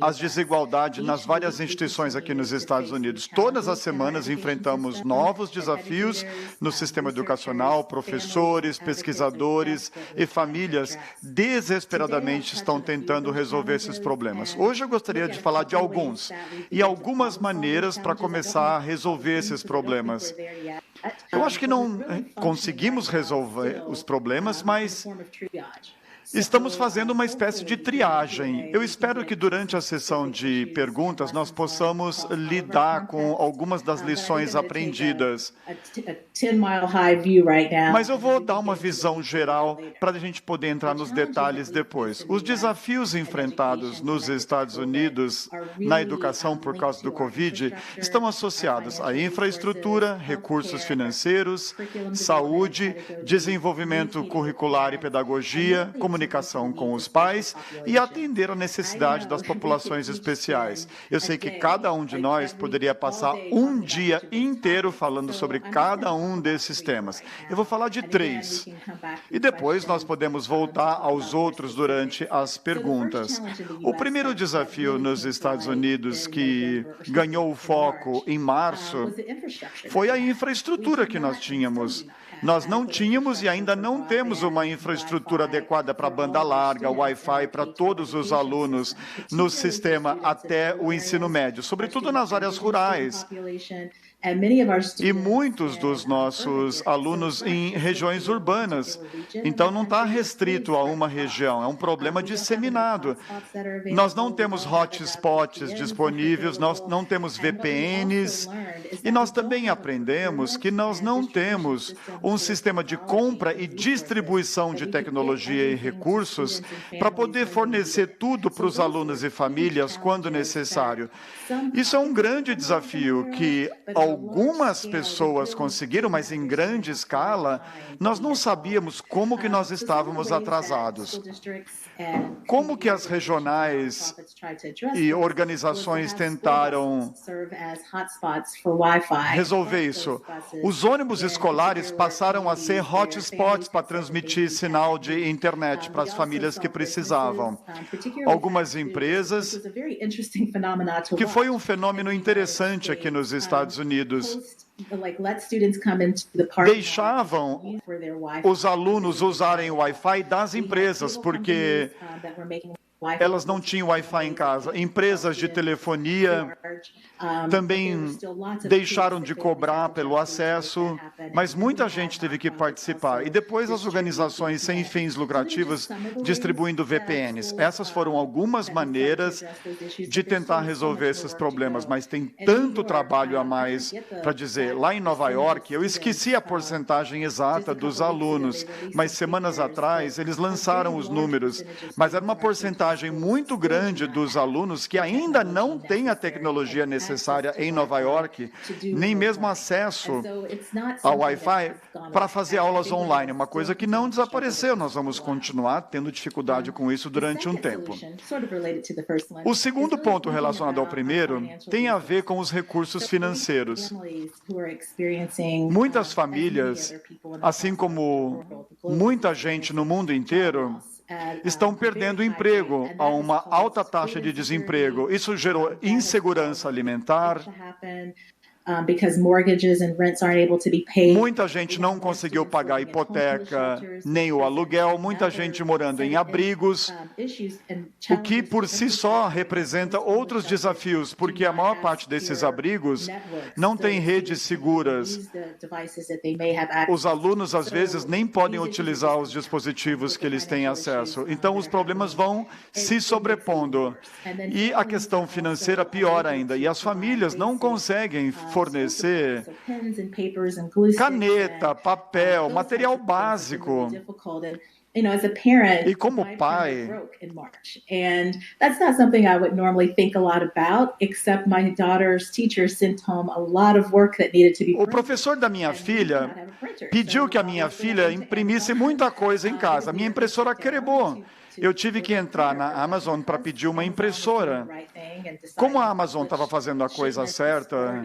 as desigualdades nas várias instituições aqui nos Estados Unidos. Todas as semanas enfrentamos novos desafios no sistema educacional, professores, pesquisadores e famílias desesperadamente estão tentando resolver esses problemas. Hoje eu gostaria de falar de alguns e algumas maneiras para começar a resolver esses problemas. Eu acho que não conseguimos resolver os problemas, mas estamos fazendo uma espécie de triagem. Eu espero que durante a sessão de perguntas nós possamos lidar com algumas das lições aprendidas. Mas eu vou dar uma visão geral para a gente poder entrar nos detalhes depois. Os desafios enfrentados nos Estados Unidos na educação por causa do Covid estão associados à infraestrutura, recursos financeiros, saúde, desenvolvimento curricular e pedagogia, comunicação com os pais e atender a necessidade das populações especiais. Eu sei que cada um de nós poderia passar um dia inteiro falando sobre cada um desses temas. Eu vou falar de 3. E depois nós podemos voltar aos outros durante as perguntas. O primeiro desafio nos Estados Unidos que ganhou o foco em março foi a infraestrutura que nós tínhamos. Nós não tínhamos e ainda não temos uma infraestrutura adequada para banda larga, Wi-Fi para todos os alunos no sistema até o ensino médio, sobretudo nas áreas rurais. E muitos dos nossos alunos em regiões urbanas. Então, não está restrito a uma região, é um problema disseminado. Nós não temos hotspots disponíveis, nós não temos VPNs, e nós também aprendemos que nós não temos um sistema de compra e distribuição de tecnologia e recursos para poder fornecer tudo para os alunos e famílias quando necessário. Isso é um grande desafio que algumas pessoas conseguiram, mas em grande escala, nós não sabíamos como que nós estávamos atrasados. Como que as regionais e organizações tentaram resolver isso? Os ônibus escolares passaram a ser hotspots para transmitir sinal de internet para as famílias que precisavam. Algumas empresas, que foi um fenômeno interessante aqui nos Estados Unidos, deixavam os alunos usarem o Wi-Fi das empresas, porque elas não tinham Wi-Fi em casa. Empresas de telefonia também deixaram de cobrar pelo acesso, mas muita gente teve que participar. E depois as organizações sem fins lucrativos distribuindo VPNs. Essas foram algumas maneiras de tentar resolver esses problemas, mas tem tanto trabalho a mais para dizer. Lá em Nova York, eu esqueci a porcentagem exata dos alunos, mas semanas atrás eles lançaram os números, mas era uma porcentagem muito grande dos alunos que ainda não têm a tecnologia necessária em Nova York, nem mesmo acesso ao Wi-Fi para fazer aulas online, uma coisa que não desapareceu. Nós vamos continuar tendo dificuldade com isso durante um tempo. O segundo ponto relacionado ao primeiro tem a ver com os recursos financeiros. Muitas famílias, assim como muita gente no mundo inteiro, estão perdendo o emprego a uma alta taxa de desemprego. Isso gerou insegurança alimentar. Muita gente não conseguiu pagar a hipoteca nem o aluguel, muita gente morando em abrigos, o que por si só representa outros desafios, porque a maior parte desses abrigos não tem redes seguras. Os alunos, às vezes, nem podem utilizar os dispositivos que eles têm acesso. Então, os problemas vão se sobrepondo. E a questão financeira pior ainda. E as famílias não conseguem fornecer caneta, papel, material básico. E como pai, o professor da minha filha pediu que a minha filha imprimisse muita coisa em casa. A minha impressora quebrou. Eu tive que entrar na Amazon para pedir uma impressora. Como a Amazon estava fazendo a coisa certa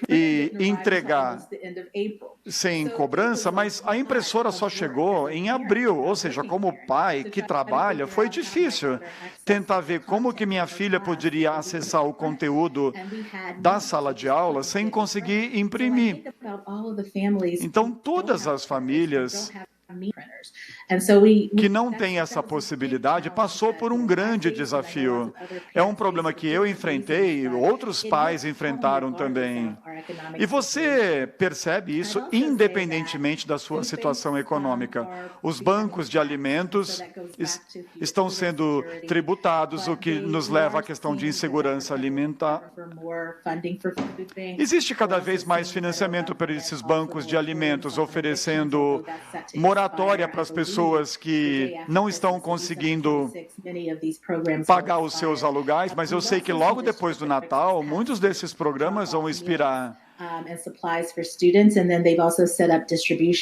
e entregar sem cobrança, mas a impressora só chegou em abril, ou seja, como pai que trabalha, foi difícil tentar ver como que minha filha poderia acessar o conteúdo da sala de aula sem conseguir imprimir. Então, todas as famílias que não tem essa possibilidade passou por um grande desafio. É um problema que eu enfrentei e outros pais enfrentaram também. E você percebe isso independentemente da sua situação econômica. Os bancos de alimentos estão sendo tributados, o que nos leva à questão de insegurança alimentar. Existe cada vez mais financiamento para esses bancos de alimentos, oferecendo moratória para as pessoas que não estão conseguindo pagar os seus aluguéis, mas eu sei que logo depois do Natal, muitos desses programas vão expirar.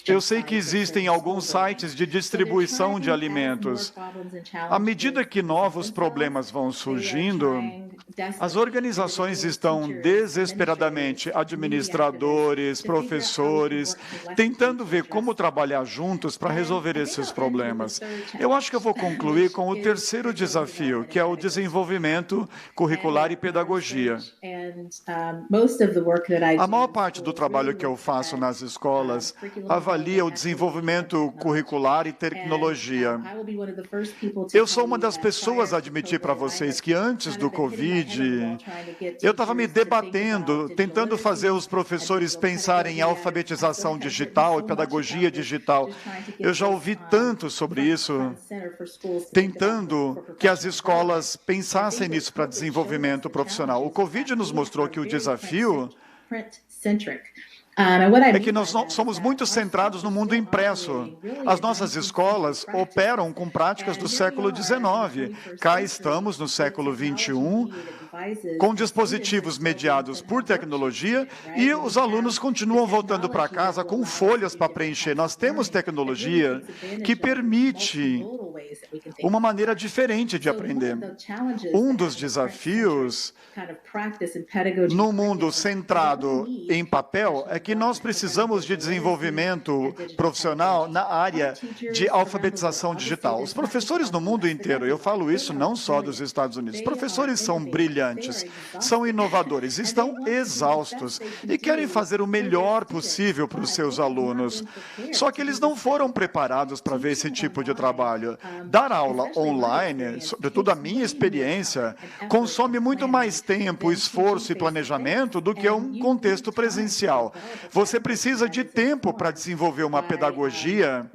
Eu sei que existem alguns sites de distribuição de alimentos. À medida que novos problemas vão surgindo, as organizações estão desesperadamente, administradores, professores, tentando ver como trabalhar juntos para resolver esses problemas. Eu acho que eu vou concluir com o terceiro desafio, que é o desenvolvimento curricular e pedagogia. A maior parte do trabalho que eu faço nas escolas avalia o desenvolvimento curricular e tecnologia. Eu sou uma das pessoas a admitir para vocês que antes do Covid, Covid, eu estava me debatendo, tentando fazer os professores pensarem em alfabetização digital e pedagogia digital. Eu já ouvi tanto sobre isso, tentando que as escolas pensassem nisso para desenvolvimento profissional. O Covid nos mostrou que o desafio é que nós somos muito centrados no mundo impresso. As nossas escolas operam com práticas do século XIX. Cá estamos no século XXI, com dispositivos mediados por tecnologia, e os alunos continuam voltando para casa com folhas para preencher. Nós temos tecnologia que permite uma maneira diferente de aprender. Um dos desafios no mundo centrado em papel é que nós precisamos de desenvolvimento profissional na área de alfabetização digital. Os professores no mundo inteiro, eu falo isso não só dos Estados Unidos, os professores são brilhantes, são inovadores, estão exaustos e querem fazer o melhor possível para os seus alunos. Só que eles não foram preparados para ver esse tipo de trabalho. Dar aula online, sobretudo a minha experiência, consome muito mais tempo, esforço e planejamento do que um contexto presencial. Você precisa de tempo para desenvolver uma pedagogia,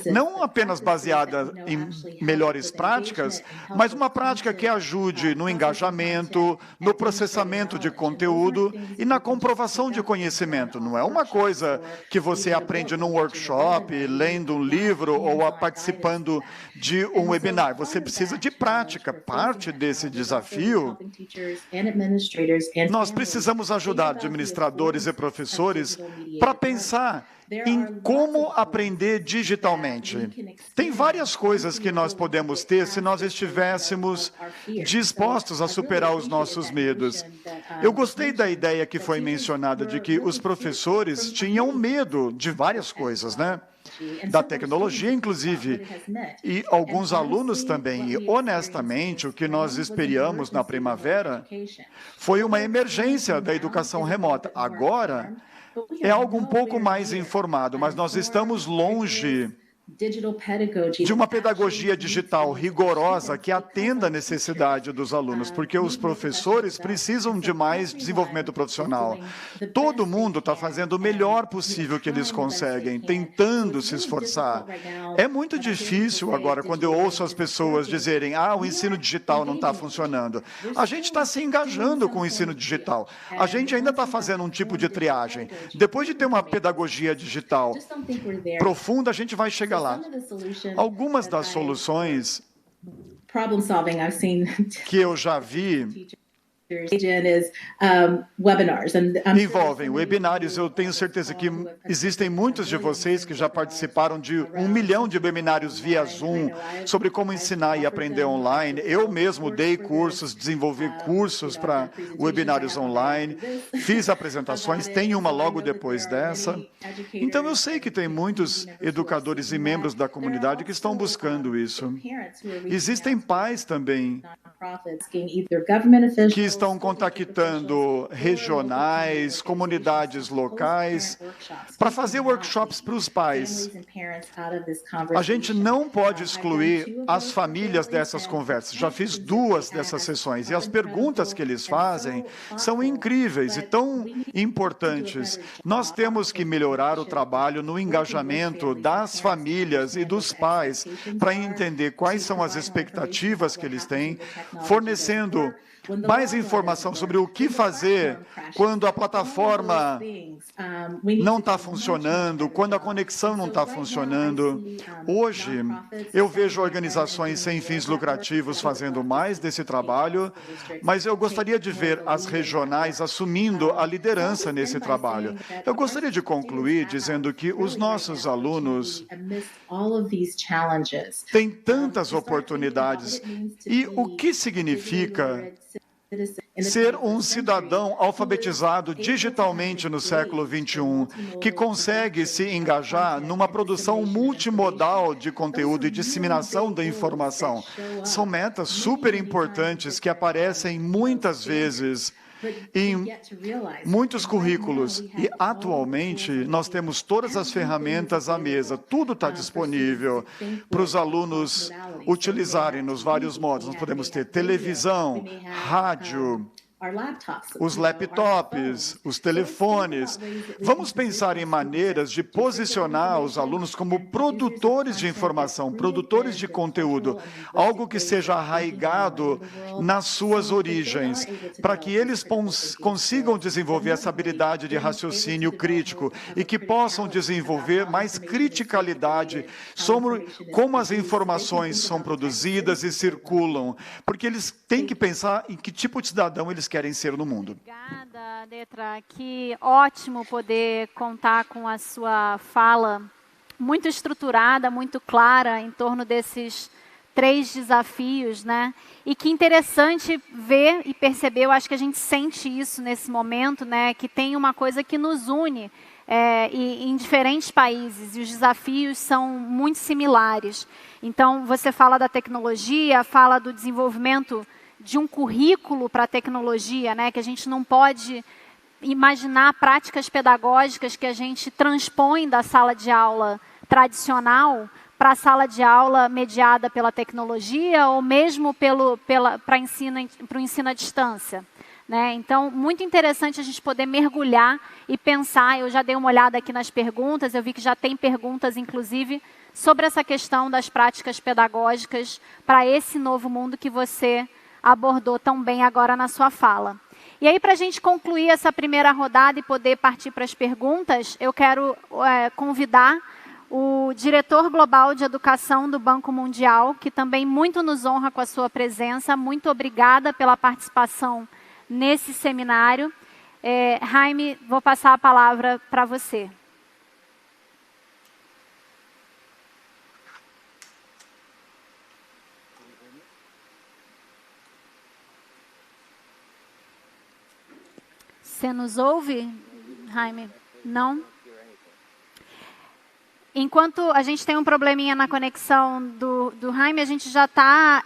não apenas baseada em melhores práticas, mas uma prática que ajude no engajamento, no processamento de conteúdo e na comprovação de conhecimento. Não é uma coisa que você aprende num workshop, lendo um livro ou participando de um webinar. Você precisa de prática. Parte desse desafio, nós precisamos ajudar administradores e professores para pensar em como aprender digitalmente. Tem várias coisas que nós podemos ter se nós estivéssemos dispostos a superar os nossos medos. Eu gostei da ideia que foi mencionada de que os professores tinham medo de várias coisas, né? Da tecnologia, inclusive, e alguns alunos também. E, honestamente, o que nós esperamos na primavera foi uma emergência da educação remota. Agora, é algo um pouco mais informado, mas nós estamos longe de uma pedagogia digital rigorosa que atenda a necessidade dos alunos, porque os professores precisam de mais desenvolvimento profissional. Todo mundo está fazendo o melhor possível que eles conseguem, tentando se esforçar. É muito difícil agora, quando eu ouço as pessoas dizerem o ensino digital não está funcionando. A gente está se engajando com o ensino digital. A gente ainda está fazendo um tipo de triagem. Depois de ter uma pedagogia digital profunda, a gente vai chegar lá. Algumas das soluções que eu já vi envolvem webinários. Eu tenho certeza que existem muitos de vocês que já participaram de 1 milhão de webinários via Zoom sobre como ensinar e aprender online. Eu mesmo dei cursos, desenvolvi cursos para webinários online, fiz apresentações, tem uma logo depois dessa. Então, eu sei que tem muitos educadores e membros da comunidade que estão buscando isso. Existem pais também que estão contactando regionais, comunidades locais, para fazer workshops para os pais. A gente não pode excluir as famílias dessas conversas. Já fiz 2 dessas sessões, e as perguntas que eles fazem são incríveis e tão importantes. Nós temos que melhorar o trabalho no engajamento das famílias e dos pais para entender quais são as expectativas que eles têm, fornecendo mais informação sobre o que fazer quando a plataforma não está funcionando, quando a conexão não está funcionando. Hoje, eu vejo organizações sem fins lucrativos fazendo mais desse trabalho, mas eu gostaria de ver as regionais assumindo a liderança nesse trabalho. Eu gostaria de concluir dizendo que os nossos alunos têm tantas oportunidades. E o que significa ser um cidadão alfabetizado digitalmente no século XXI, que consegue se engajar numa produção multimodal de conteúdo e disseminação da informação? São metas super importantes que aparecem muitas vezes em muitos currículos. E, atualmente, nós temos todas as ferramentas à mesa. Tudo está disponível para os alunos utilizarem nos vários modos. Nós podemos ter televisão, rádio, os laptops, os telefones. Vamos pensar em maneiras de posicionar os alunos como produtores de informação, produtores de conteúdo, algo que seja arraigado nas suas origens, para que eles consigam desenvolver essa habilidade de raciocínio crítico e que possam desenvolver mais criticalidade sobre como as informações são produzidas e circulam, porque eles têm que pensar em que tipo de cidadão eles querem ser no mundo. Obrigada, Detra. Que ótimo poder contar com a sua fala muito estruturada, muito clara em torno desses 3 desafios, né? E que interessante ver e perceber, eu acho que a gente sente isso nesse momento, né? Que tem uma coisa que nos une em diferentes países, e os desafios são muito similares. Então, você fala da tecnologia, fala do desenvolvimento de um currículo para a tecnologia, né, que a gente não pode imaginar práticas pedagógicas que a gente transpõe da sala de aula tradicional para a sala de aula mediada pela tecnologia ou mesmo para o ensino à distância. Né? Então, muito interessante a gente poder mergulhar e pensar. Eu já dei uma olhada aqui nas perguntas, eu vi que já tem perguntas, inclusive, sobre essa questão das práticas pedagógicas para esse novo mundo que você abordou tão bem agora na sua fala. E aí, para a gente concluir essa primeira rodada e poder partir para as perguntas, eu quero convidar o diretor global de educação do Banco Mundial, que também muito nos honra com a sua presença. Muito obrigada pela participação nesse seminário. Jaime, vou passar a palavra para você. Você nos ouve, Jaime? Não? Enquanto a gente tem um probleminha na conexão do Jaime, a gente já está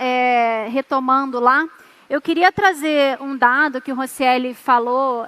retomando lá. Eu queria trazer um dado que o Rocieli falou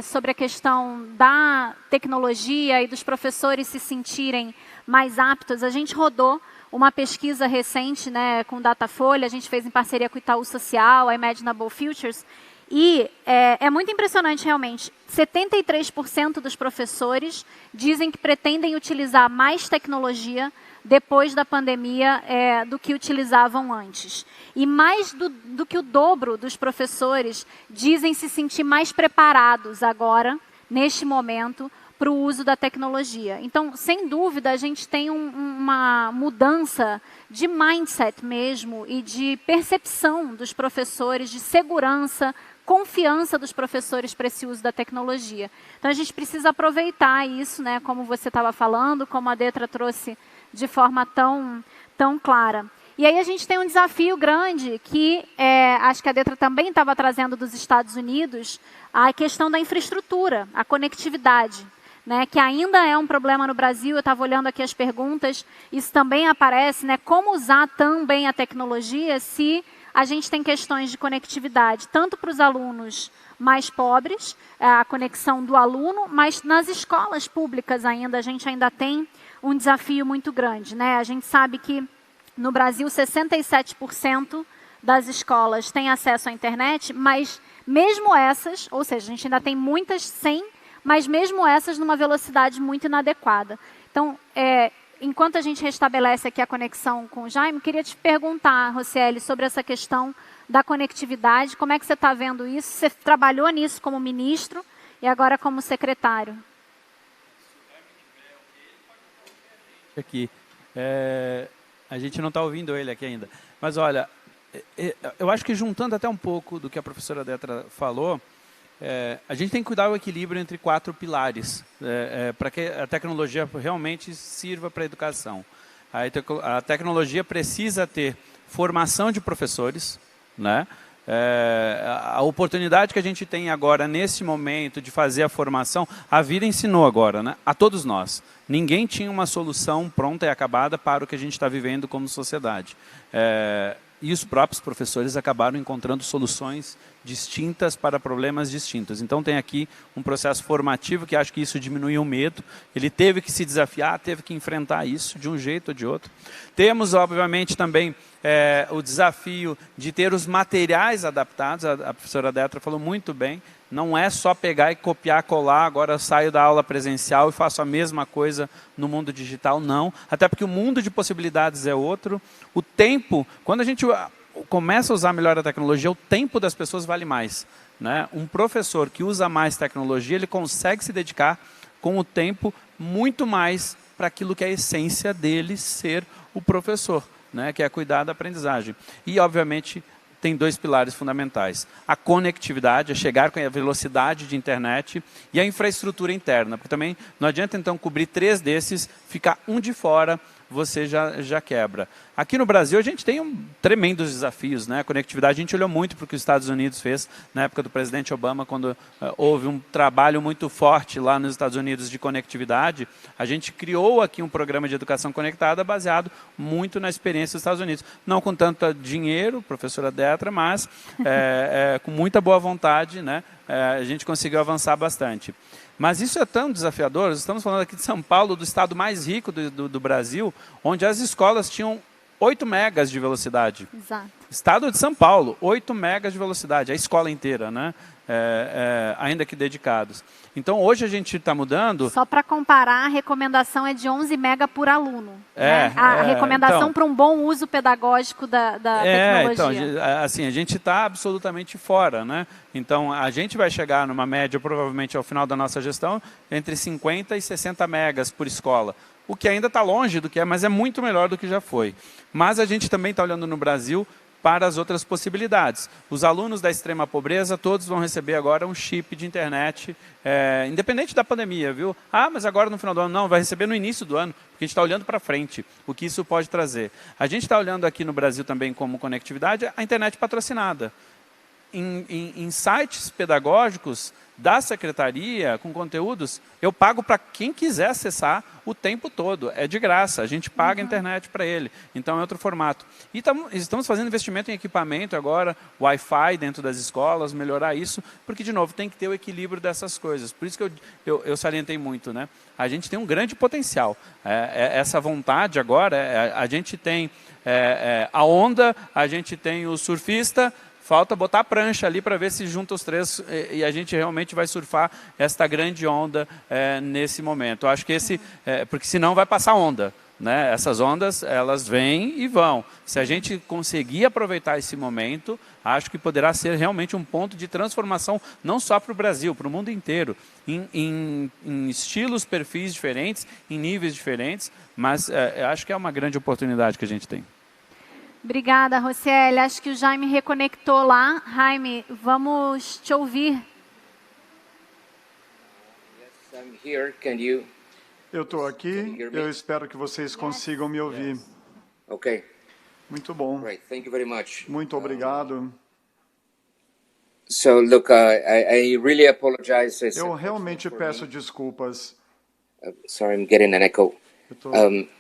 sobre a questão da tecnologia e dos professores se sentirem mais aptos. A gente rodou uma pesquisa recente, né, com Datafolha, a gente fez em parceria com o Itaú Social, a Imaginable Futures, e é muito impressionante, realmente. 73% dos professores dizem que pretendem utilizar mais tecnologia depois da pandemia do que utilizavam antes. E mais do que o dobro dos professores dizem se sentir mais preparados agora, neste momento, para o uso da tecnologia. Então, sem dúvida, a gente tem uma mudança de mindset mesmo e de percepção dos professores, de segurança, confiança dos professores para esse uso da tecnologia. Então, a gente precisa aproveitar isso, né, como você estava falando, como a Detra trouxe de forma tão clara. E aí a gente tem um desafio grande que acho que a Detra também estava trazendo dos Estados Unidos, a questão da infraestrutura, a conectividade, né, que ainda é um problema no Brasil. Eu estava olhando aqui as perguntas, isso também aparece, né, como usar tão bem a tecnologia se a gente tem questões de conectividade, tanto para os alunos mais pobres, a conexão do aluno, mas nas escolas públicas ainda, a gente ainda tem um desafio muito grande. Né? A gente sabe que no Brasil 67% das escolas têm acesso à internet, mas mesmo essas, ou seja, a gente ainda tem muitas sem, mas mesmo essas numa velocidade muito inadequada. Então, enquanto a gente restabelece aqui a conexão com o Jaime, queria te perguntar, Rocieli, sobre essa questão da conectividade. Como é que você está vendo isso? Você trabalhou nisso como ministro e agora como secretário. Aqui. A gente não está ouvindo ele aqui ainda. Mas, olha, eu acho que juntando até um pouco do que a professora Detra falou, a gente tem que cuidar do equilíbrio entre 4 pilares, para que a tecnologia realmente sirva para a educação. A tecnologia precisa ter formação de professores, né? A oportunidade que a gente tem agora, nesse momento, de fazer a formação, a vida ensinou agora, né? A todos nós. Ninguém tinha uma solução pronta e acabada para o que a gente está vivendo como sociedade. E os próprios professores acabaram encontrando soluções distintas para problemas distintos. Então tem aqui um processo formativo que acho que isso diminui o medo. Ele teve que se desafiar, teve que enfrentar isso de um jeito ou de outro. Temos, obviamente, também o desafio de ter os materiais adaptados. A professora Detra falou muito bem. Não é só pegar e copiar, colar, agora eu saio da aula presencial e faço a mesma coisa no mundo digital, não. Até porque o mundo de possibilidades é outro. O tempo, quando a gente começa a usar melhor a tecnologia, o tempo das pessoas vale mais, né? Um professor que usa mais tecnologia, ele consegue se dedicar com o tempo muito mais para aquilo que é a essência dele ser o professor, né? Que é cuidar da aprendizagem. E, obviamente, tem dois pilares fundamentais. A conectividade, é chegar com a velocidade de internet e a infraestrutura interna. Porque também não adianta, então, cobrir 3 desses, ficar um de fora, você já quebra. Aqui no Brasil, a gente tem tremendos desafios, né? A conectividade, a gente olhou muito para o que os Estados Unidos fez na época do presidente Obama, quando houve um trabalho muito forte lá nos Estados Unidos de conectividade. A gente criou aqui um programa de educação conectada baseado muito na experiência dos Estados Unidos. Não com tanto dinheiro, professora Detra, mas com muita boa vontade, né? A gente conseguiu avançar bastante. Mas isso é tão desafiador, estamos falando aqui de São Paulo, do estado mais rico do Brasil, onde as escolas tinham 8 megas de velocidade. Exato. Estado de São Paulo, 8 megas de velocidade, a escola inteira, né? Ainda que dedicados. Então, hoje a gente está mudando... Só para comparar, a recomendação é de 11 mega por aluno. Né? A recomendação então, para um bom uso pedagógico da tecnologia. Então, assim, a gente está absolutamente fora, né? Então, a gente vai chegar numa média, provavelmente, ao final da nossa gestão, entre 50 e 60 megas por escola. O que ainda está longe do que é, mas é muito melhor do que já foi. Mas a gente também está olhando no Brasil para as outras possibilidades. Os alunos da extrema pobreza, todos vão receber agora um chip de internet, independente da pandemia, viu? Ah, mas agora no final do ano, não, vai receber no início do ano, porque a gente está olhando para frente, o que isso pode trazer. A gente está olhando aqui no Brasil também como conectividade, a internet patrocinada. Em sites pedagógicos da secretaria, com conteúdos, eu pago para quem quiser acessar o tempo todo. É de graça, a gente paga a internet para ele. Então, é outro formato. E estamos fazendo investimento em equipamento agora, Wi-Fi dentro das escolas, melhorar isso, porque, de novo, tem que ter o equilíbrio dessas coisas. Por isso que eu salientei muito, né? A gente tem um grande potencial. Essa vontade agora, a gente tem a onda, a gente tem o surfista. Falta botar a prancha ali para ver se junta os 3 e a gente realmente vai surfar esta grande onda nesse momento. Eu acho que porque senão vai passar onda, né? Essas ondas, elas vêm e vão. Se a gente conseguir aproveitar esse momento, acho que poderá ser realmente um ponto de transformação, não só para o Brasil, para o mundo inteiro, em estilos, perfis diferentes, em níveis diferentes, mas eu acho que é uma grande oportunidade que a gente tem. Obrigada, Rocieli. Acho que o Jaime reconectou lá. Jaime, vamos te ouvir. Yes, I'm here. Can you... Eu estou aqui. Eu espero que vocês consigam me ouvir. Ok. Muito bom. Great. Thank you very much. Muito obrigado. So, look, I really apologize. Eu realmente peço desculpas. Sorry, I'm getting an echo. Eu estou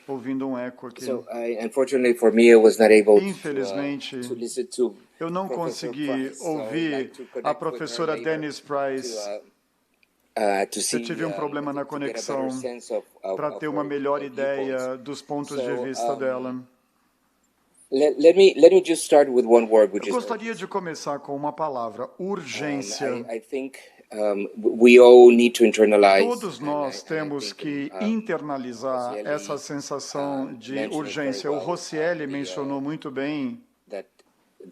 ouvindo um eco aqui. Unfortunately for me, I was not able Infelizmente, to listen to eu não consegui ouvir a professora Denise Price. Eu tive um problema na conexão para ter uma melhor ideia dos pontos de vista dela. Let me just start with one word, Eu gostaria de começar com uma palavra: urgência. I think we all need to internalize. Todos nós temos que internalizar essa sensação de urgência. O Rocieli mencionou muito bem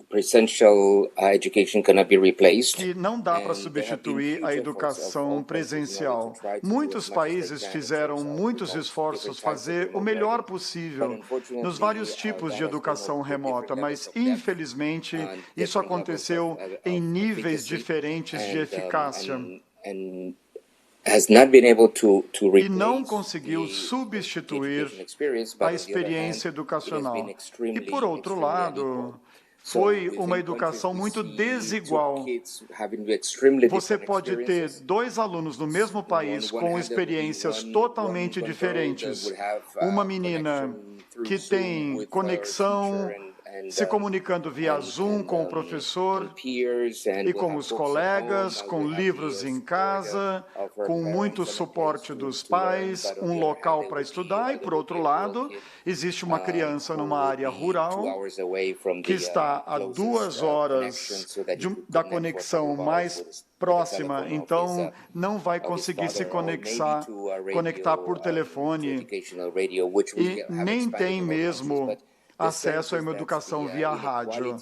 Presencial education cannot be replaced. Que não dá para substituir a educação presencial. Muitos países fizeram muitos esforços fazer o melhor possível nos vários tipos de educação remota, mas, infelizmente, isso aconteceu em níveis diferentes de eficácia. E não conseguiu substituir a experiência educacional. E, por outro lado, foi uma educação muito desigual. Você pode ter 2 alunos no mesmo país com experiências totalmente diferentes. Uma menina que tem conexão se comunicando via Zoom com o professor e com os colegas, com livros em casa, com muito suporte dos pais, um local para estudar e, por outro lado, existe uma criança numa área rural que está a 2 horas da conexão mais próxima, então não vai conseguir se conectar por telefone e nem tem mesmo acesso a uma educação via rádio.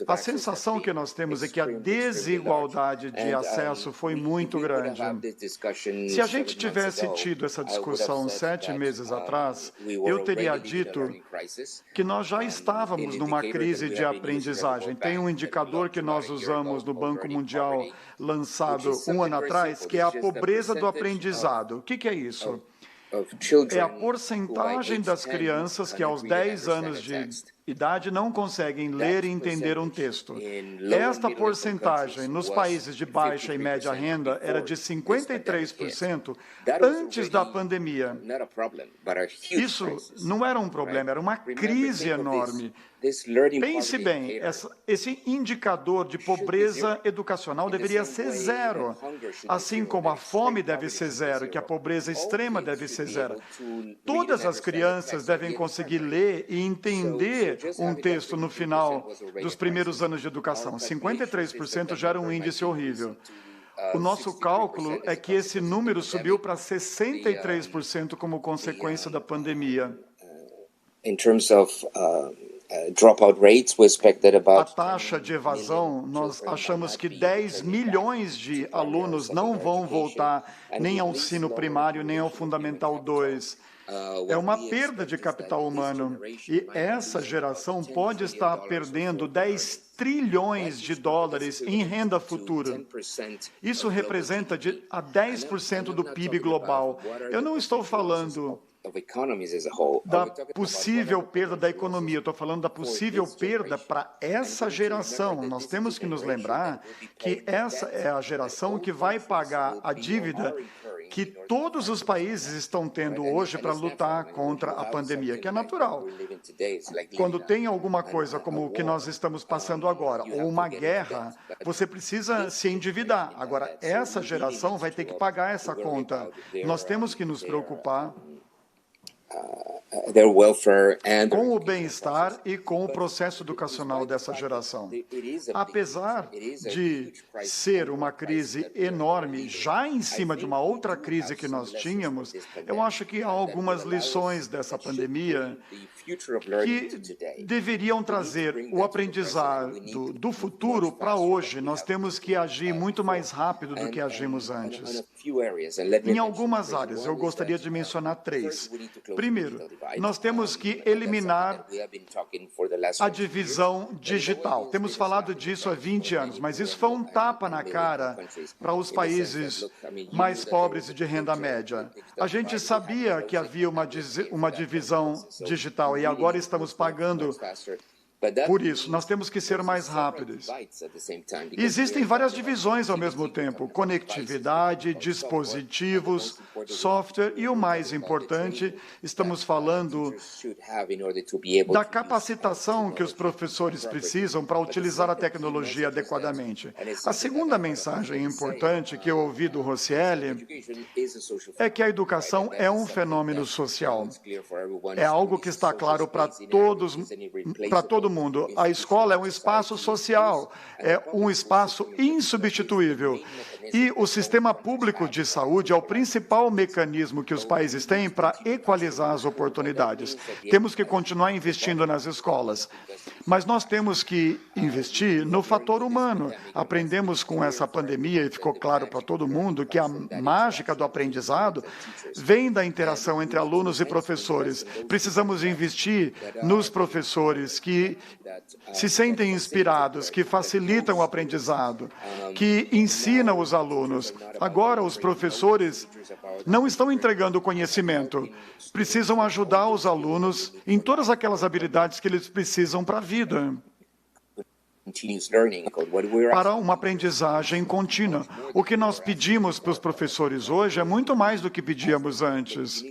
A sensação que nós temos é que a desigualdade de acesso foi muito grande. Se a gente tivesse tido essa discussão 7 meses atrás, eu teria dito que nós já estávamos numa crise de aprendizagem. Tem um indicador que nós usamos no Banco Mundial, lançado 1 ano atrás, que é a pobreza do aprendizado. O que é isso? É a porcentagem das crianças que aos 10 anos de idade não conseguem ler e entender um texto. Esta porcentagem nos países de baixa e média renda era de 53% antes da pandemia. Isso não era um problema, era uma crise enorme. Pense bem, esse indicador de pobreza educacional deveria ser 0, assim como a fome deve ser 0, que a pobreza extrema deve ser 0. Todas as crianças devem conseguir ler e entender um texto no final dos primeiros anos de educação. 53% já era um índice horrível. O nosso cálculo é que esse número subiu para 63% como consequência da pandemia. A taxa de evasão, nós achamos que 10 milhões de alunos não vão voltar nem ao ensino primário, nem ao Fundamental 2. É uma perda de capital humano. E essa geração pode estar perdendo 10 trilhões de dólares em renda futura. Isso representa a 10% do PIB global. Eu não estou falando da possível perda da economia, eu estou falando da possível perda para essa geração. Nós temos que nos lembrar que essa é a geração que vai pagar a dívida que todos os países estão tendo hoje para lutar contra a pandemia, que é natural. Quando tem alguma coisa como o que nós estamos passando agora, ou uma guerra, você precisa se endividar. Agora, essa geração vai ter que pagar essa conta. Nós temos que nos preocupar com o bem-estar e com o processo educacional dessa geração. Apesar de ser uma crise enorme, já em cima de uma outra crise que nós tínhamos, eu acho que há algumas lições dessa pandemia que deveriam trazer o aprendizado do futuro para hoje. Nós temos que agir muito mais rápido do que agimos antes. Em algumas áreas, eu gostaria de mencionar 3. Primeiro, nós temos que eliminar a divisão digital. Temos falado disso há 20 anos, mas isso foi um tapa na cara para os países mais pobres e de renda média. A gente sabia que havia uma divisão digital e agora estamos pagando por isso. Nós temos que ser mais rápidos. Existem várias divisões ao mesmo tempo: conectividade, dispositivos, software e, o mais importante, estamos falando da capacitação que os professores precisam para utilizar a tecnologia adequadamente. A segunda mensagem importante que eu ouvi do Rocieli é que a educação é um fenômeno social. É algo que está claro para todo mundo. A escola é um espaço social, é um espaço insubstituível. E o sistema público de saúde é o principal mecanismo que os países têm para equalizar as oportunidades. Temos que continuar investindo nas escolas, mas nós temos que investir no fator humano. Aprendemos com essa pandemia e ficou claro para todo mundo que a mágica do aprendizado vem da interação entre alunos e professores. Precisamos investir nos professores que se sentem inspirados, que facilitam o aprendizado, que ensinam os alunos. Agora, os professores não estão entregando conhecimento, precisam ajudar os alunos em todas aquelas habilidades que eles precisam para a vida. para uma aprendizagem contínua. O que nós pedimos para os professores hoje é muito mais do que pedíamos antes.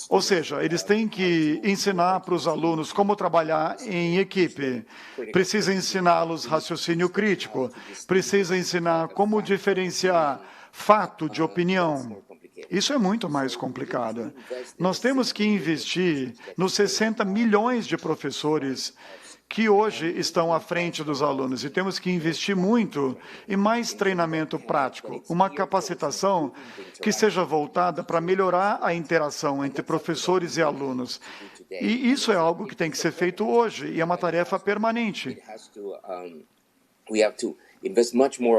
Ou seja, eles têm que ensinar para os alunos como trabalhar em equipe, precisa ensiná-los raciocínio crítico, precisa ensinar como diferenciar fato de opinião. Isso é muito mais complicado. Nós temos que investir nos 60 milhões de professores que hoje estão à frente dos alunos e temos que investir muito em mais treinamento prático, uma capacitação que seja voltada para melhorar a interação entre professores e alunos. E isso é algo que tem que ser feito hoje e é uma tarefa permanente.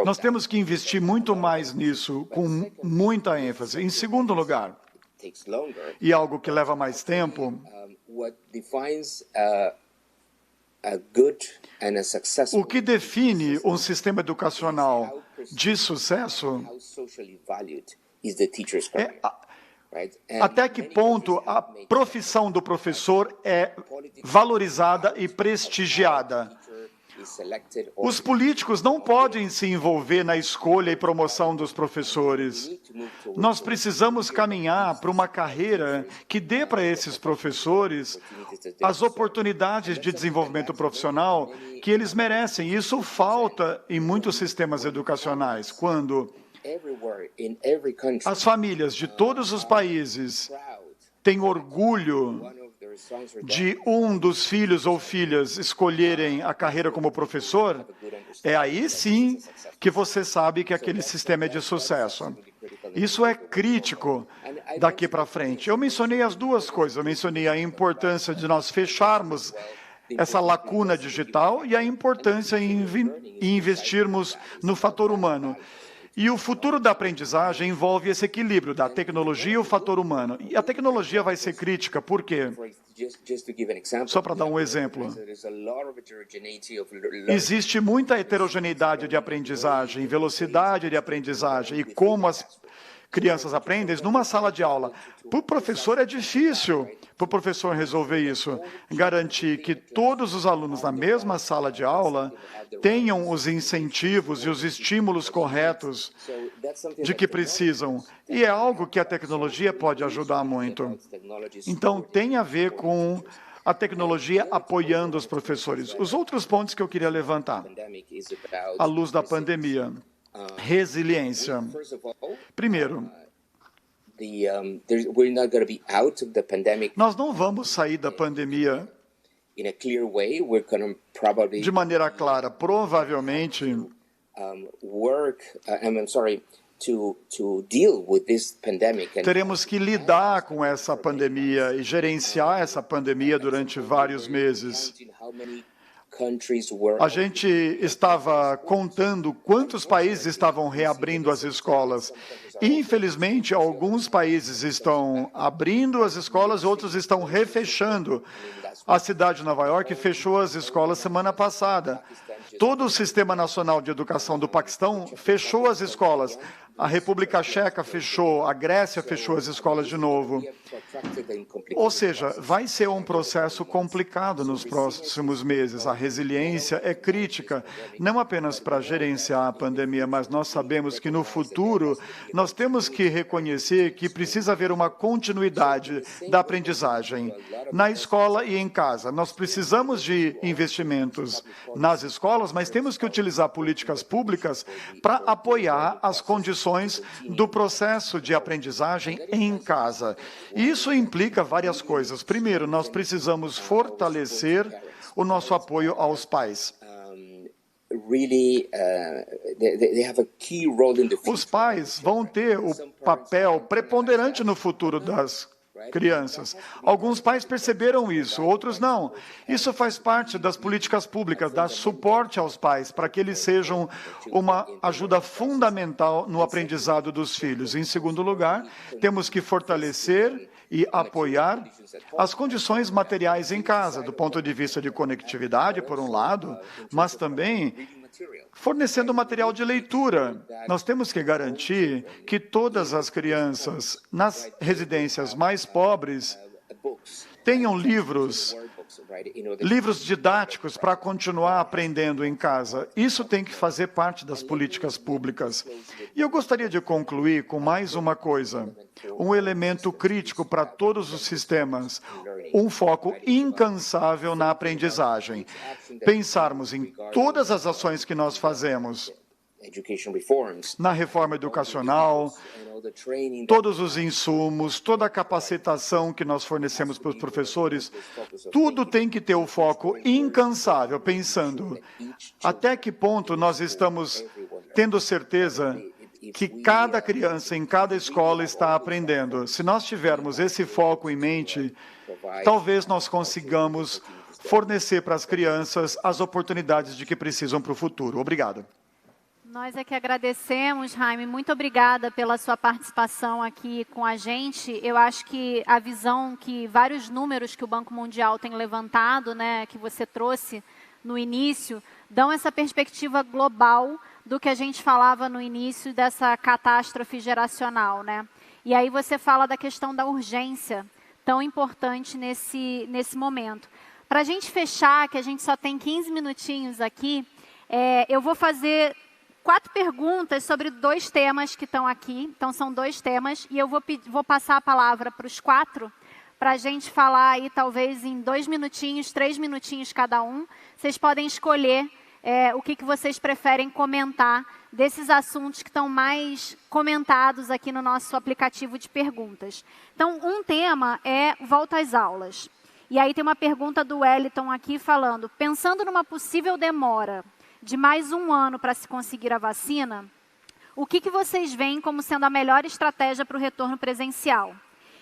Nós temos que investir muito mais nisso, com muita ênfase. Em segundo lugar, e algo que leva mais tempo, o que define um sistema educacional de sucesso é até que ponto a profissão do professor é valorizada e prestigiada. Os políticos não podem se envolver na escolha e promoção dos professores. Nós precisamos caminhar para uma carreira que dê para esses professores as oportunidades de desenvolvimento profissional que eles merecem. Isso falta em muitos sistemas educacionais, quando as famílias de todos os países têm orgulho de um dos filhos ou filhas escolherem a carreira como professor, é aí sim que você sabe que aquele sistema é de sucesso. Isso é crítico daqui para frente. Eu mencionei as duas coisas. Eu mencionei a importância de nós fecharmos essa lacuna digital e a importância em investirmos no fator humano. E o futuro da aprendizagem envolve esse equilíbrio da tecnologia e o fator humano. E a tecnologia vai ser crítica, por quê? Só para dar um exemplo. Existe muita heterogeneidade de aprendizagem, velocidade de aprendizagem e como as crianças aprendem numa sala de aula. Para o professor é difícil, para o professor resolver isso, garantir que todos os alunos na mesma sala de aula tenham os incentivos e os estímulos corretos de que precisam. E é algo que a tecnologia pode ajudar muito. Então, tem a ver com a tecnologia apoiando os professores. Os outros pontos que eu queria levantar, à luz da pandemia. Resiliência. Primeiro, nós não vamos sair da pandemia de maneira clara. Provavelmente, teremos que lidar com essa pandemia e gerenciar essa pandemia durante vários meses. A gente estava contando quantos países estavam reabrindo as escolas. Infelizmente, alguns países estão abrindo as escolas, outros estão refechando. A cidade de Nova York fechou as escolas semana passada. Todo o Sistema Nacional de Educação do Paquistão fechou as escolas. A República Tcheca fechou, a Grécia fechou as escolas de novo. Ou seja, vai ser um processo complicado nos próximos meses. A resiliência é crítica, não apenas para gerenciar a pandemia, mas nós sabemos que no futuro nós temos que reconhecer que precisa haver uma continuidade da aprendizagem na escola e em casa. Nós precisamos de investimentos nas escolas, mas temos que utilizar políticas públicas para apoiar as condições do processo de aprendizagem em casa. E isso implica várias coisas. Primeiro, nós precisamos fortalecer o nosso apoio aos pais. Os pais vão ter o papel preponderante no futuro das crianças. Alguns pais perceberam isso, outros não. Isso faz parte das políticas públicas, dar suporte aos pais, para que eles sejam uma ajuda fundamental no aprendizado dos filhos. Em segundo lugar, temos que fortalecer e apoiar as condições materiais em casa, do ponto de vista de conectividade, por um lado, mas também fornecendo material de leitura. Nós temos que garantir que todas as crianças nas residências mais pobres tenham livros livros didáticos para continuar aprendendo em casa. Isso tem que fazer parte das políticas públicas. E eu gostaria de concluir com mais uma coisa, um elemento crítico para todos os sistemas, um foco incansável na aprendizagem. Pensarmos em todas as ações que nós fazemos, na reforma educacional, todos os insumos, toda a capacitação que nós fornecemos para os professores, tudo tem que ter o foco incansável, pensando até que ponto nós estamos tendo certeza que cada criança em cada escola está aprendendo. Se nós tivermos esse foco em mente, talvez nós consigamos fornecer para as crianças as oportunidades de que precisam para o futuro. Obrigado. Nós é que agradecemos, Jaime. Muito obrigada pela sua participação aqui com a gente. Eu acho que a visão que vários números que o Banco Mundial tem levantado, né, que você trouxe no início, dão essa perspectiva global do que a gente falava no início dessa catástrofe geracional, né? E aí você fala da questão da urgência, tão importante nesse momento. Para a gente fechar, que a gente só tem 15 minutinhos aqui, eu vou fazer 4 perguntas sobre 2 temas que estão aqui. Então, são 2 temas. E eu vou passar a palavra para os 4, para a gente falar aí, talvez, em 2 minutinhos, 3 minutinhos cada um. Vocês podem escolher o que vocês preferem comentar desses assuntos que estão mais comentados aqui no nosso aplicativo de perguntas. Então, um tema é volta às aulas. E aí tem uma pergunta do Wellington aqui falando, pensando numa possível demora de mais 1 ano para se conseguir a vacina, o que vocês veem como sendo a melhor estratégia para o retorno presencial?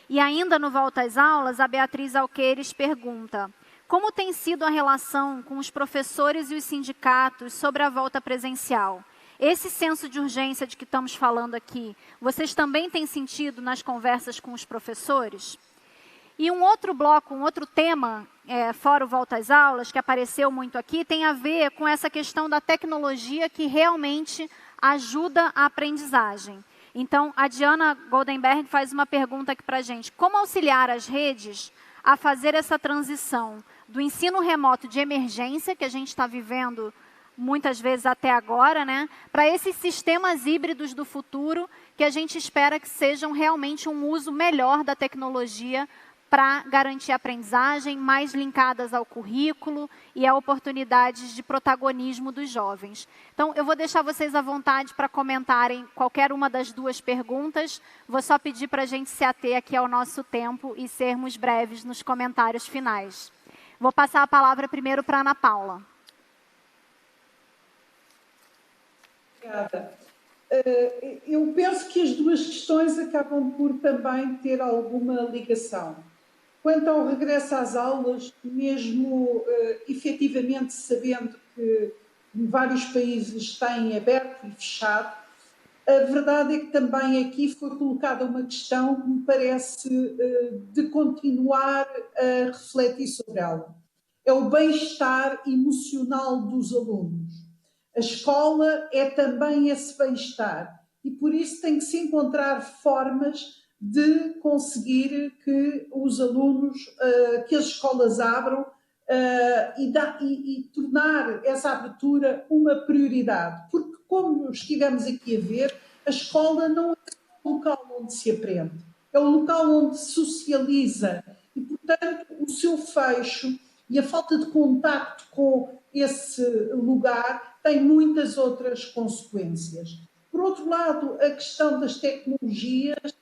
E ainda no Volta às Aulas, a Beatriz Alqueires pergunta, como tem sido a relação com os professores e os sindicatos sobre a volta presencial? Esse senso de urgência de que estamos falando aqui, vocês também têm sentido nas conversas com os professores? E um outro bloco, um outro tema, fora o Volta às Aulas, que apareceu muito aqui, tem a ver com essa questão da tecnologia que realmente ajuda a aprendizagem. Então, a Diana Goldenberg faz uma pergunta aqui para a gente. Como auxiliar as redes a fazer essa transição do ensino remoto de emergência, que a gente está vivendo muitas vezes até agora, né, para esses sistemas híbridos do futuro, que a gente espera que sejam realmente um uso melhor da tecnologia para garantir a aprendizagem, mais linkadas ao currículo e a oportunidades de protagonismo dos jovens. Então, eu vou deixar vocês à vontade para comentarem qualquer uma das 2 perguntas. Vou só pedir para a gente se ater aqui ao nosso tempo e sermos breves nos comentários finais. Vou passar a palavra primeiro para a Ana Paula. Obrigada. Eu penso que as 2 questões acabam por também ter alguma ligação. Quanto ao regresso às aulas, mesmo efetivamente sabendo que vários países têm aberto e fechado, a verdade é que também aqui foi colocada uma questão que me parece de continuar a refletir sobre ela. É o bem-estar emocional dos alunos. A escola é também esse bem-estar e por isso tem que se encontrar formas de conseguir que os alunos, que as escolas abram e tornar essa abertura uma prioridade. Porque, como estivemos aqui a ver, a escola não é o local onde se aprende, é o local onde se socializa e, portanto, o seu fecho e a falta de contacto com esse lugar tem muitas outras consequências. Por outro lado, a questão das tecnologias,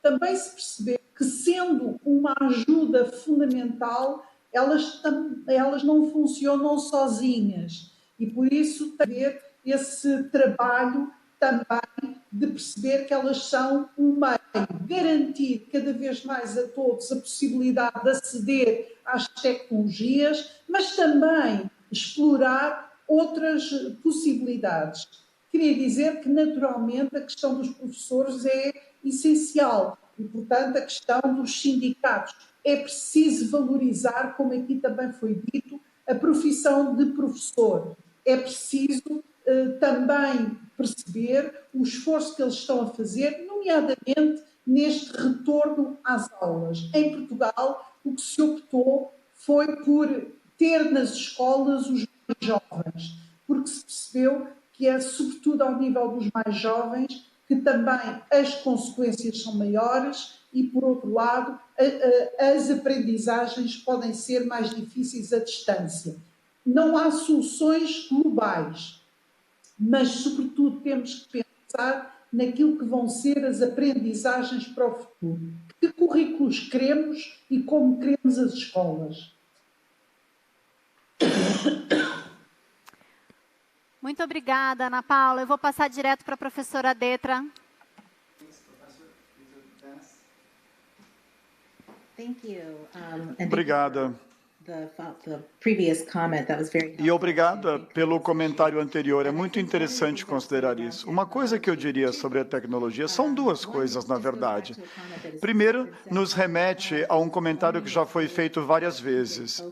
também se perceber que, sendo uma ajuda fundamental, elas não funcionam sozinhas. E, por isso, tem que haver esse trabalho também de perceber que elas são um meio. Garantir cada vez mais a todos a possibilidade de aceder às tecnologias, mas também explorar outras possibilidades. Queria dizer que, naturalmente, a questão dos professores é essencial e, portanto, a questão dos sindicatos. É preciso valorizar, como aqui também foi dito, a profissão de professor. É preciso também perceber o esforço que eles estão a fazer, nomeadamente neste retorno às aulas. Em Portugal, o que se optou foi por ter nas escolas os mais jovens, porque se percebeu que é sobretudo ao nível dos mais jovens que também as consequências são maiores e, por outro lado, as aprendizagens podem ser mais difíceis à distância. Não há soluções globais, mas, sobretudo, temos que pensar naquilo que vão ser as aprendizagens para o futuro. Que currículos queremos e como queremos as escolas. Muito obrigada, Ana Paula. Eu vou passar direto para a professora Detra. Obrigada. E obrigada pelo comentário anterior. É muito interessante considerar isso. Uma coisa que eu diria sobre a tecnologia são duas coisas, na verdade. Primeiro, nos remete a um comentário que já foi feito várias vezes.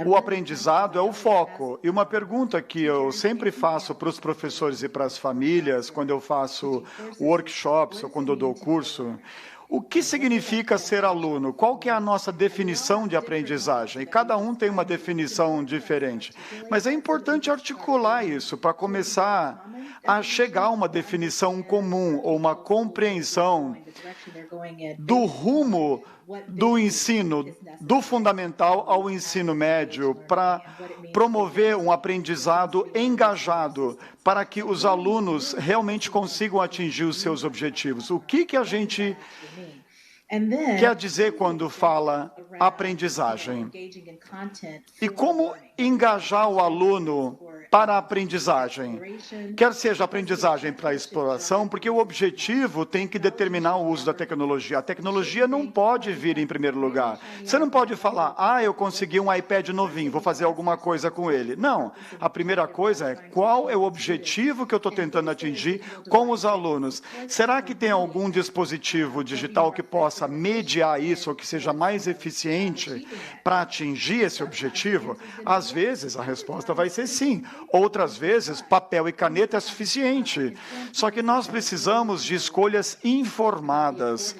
O aprendizado é o foco. E uma pergunta que eu sempre faço para os professores e para as famílias, quando eu faço workshops ou quando eu dou curso, o que significa ser aluno? Qual que é a nossa definição de aprendizagem? E cada um tem uma definição diferente. Mas é importante articular isso para começar a chegar a uma definição comum ou uma compreensão do rumo do ensino, do fundamental ao ensino médio, para promover um aprendizado engajado, para que os alunos realmente consigam atingir os seus objetivos. O que a gente quer dizer quando fala aprendizagem? E como engajar o aluno para a aprendizagem? Quer seja aprendizagem para a exploração, porque o objetivo tem que determinar o uso da tecnologia. A tecnologia não pode vir em primeiro lugar. Você não pode falar, eu consegui um iPad novinho, vou fazer alguma coisa com ele. Não. A primeira coisa é qual é o objetivo que eu estou tentando atingir com os alunos. Será que tem algum dispositivo digital que possa mediar isso, ou que seja mais eficiente para atingir esse objetivo? Às vezes, a resposta vai ser sim. Outras vezes, papel e caneta é suficiente. Só que nós precisamos de escolhas informadas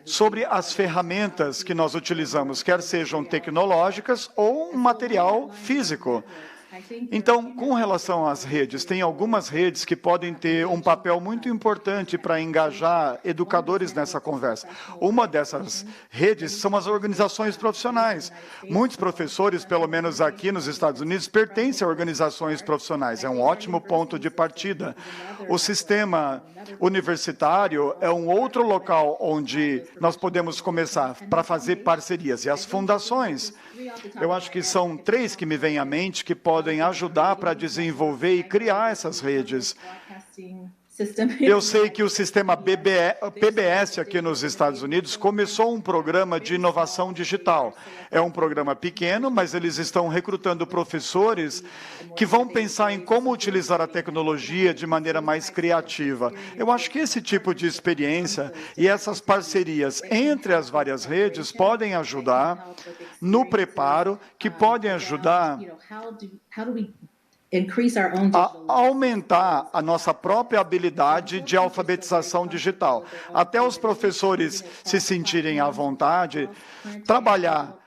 sobre as ferramentas que nós utilizamos, quer sejam tecnológicas ou um material físico. Então, com relação às redes, tem algumas redes que podem ter um papel muito importante para engajar educadores nessa conversa. Uma dessas redes são as organizações profissionais. Muitos professores, pelo menos aqui nos Estados Unidos, pertencem a organizações profissionais. É um ótimo ponto de partida. O sistema universitário é um outro local onde nós podemos começar para fazer parcerias. E as fundações, eu acho que são 3 que me vêm à mente que podem ajudar para desenvolver e criar essas redes. Eu sei que o sistema PBS aqui nos Estados Unidos começou um programa de inovação digital. É um programa pequeno, mas eles estão recrutando professores que vão pensar em como utilizar a tecnologia de maneira mais criativa. Eu acho que esse tipo de experiência e essas parcerias entre as várias redes podem ajudar no preparo, que podem ajudar a aumentar a nossa própria habilidade de alfabetização digital. Até os professores se sentirem à vontade, trabalhar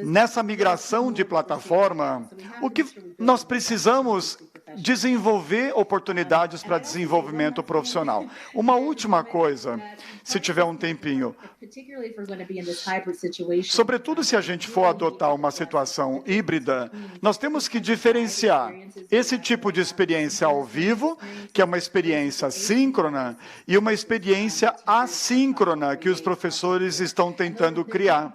nessa migração de plataforma, o que nós precisamos desenvolver oportunidades para desenvolvimento profissional. Uma última coisa, se tiver um tempinho, sobretudo se a gente for adotar uma situação híbrida, nós temos que diferenciar esse tipo de experiência ao vivo, que é uma experiência síncrona, e uma experiência assíncrona que os professores estão tentando criar.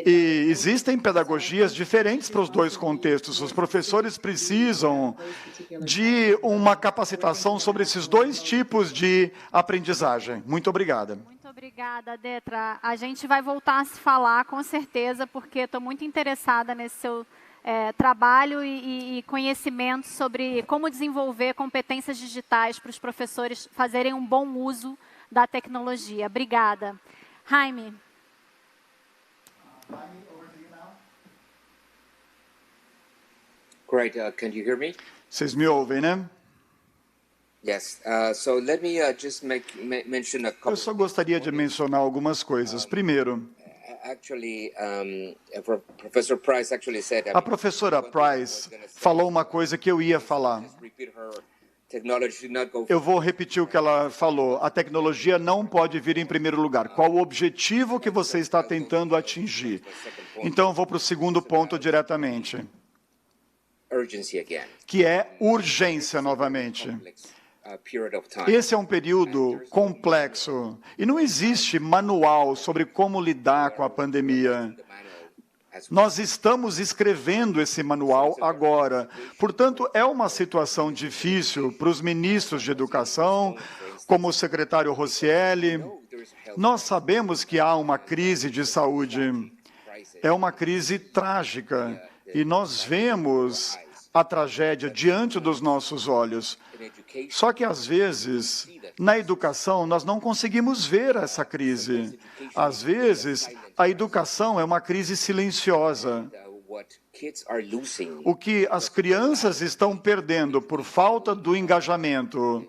E existem pedagogias diferentes para os dois contextos. Os professores precisam de uma capacitação sobre esses dois tipos de aprendizagem. Muito obrigada. Muito obrigada, Detra. A gente vai voltar a se falar, com certeza, porque estou muito interessada nesse seu trabalho e conhecimento sobre como desenvolver competências digitais para os professores fazerem um bom uso da tecnologia. Obrigada. Jaime. Great. Can you hear me? Vocês me ouvem, né? Yes. So let me just mention a couple. Eu só gostaria de mencionar algumas coisas. Primeiro, A professora Price falou uma coisa que eu ia falar. Eu vou repetir o que ela falou. A tecnologia não pode vir em primeiro lugar. Qual o objetivo que você está tentando atingir? Então, eu vou para o segundo ponto diretamente, que é urgência novamente. Esse é um período complexo e não existe manual sobre como lidar com a pandemia. Nós estamos escrevendo esse manual agora. Portanto, é uma situação difícil para os ministros de educação, como o secretário Roscielli. Nós sabemos que há uma crise de saúde. É uma crise trágica. E nós vemos a tragédia diante dos nossos olhos. Só que, às vezes, na educação, nós não conseguimos ver essa crise. Às vezes, a educação é uma crise silenciosa. O que as crianças estão perdendo por falta do engajamento,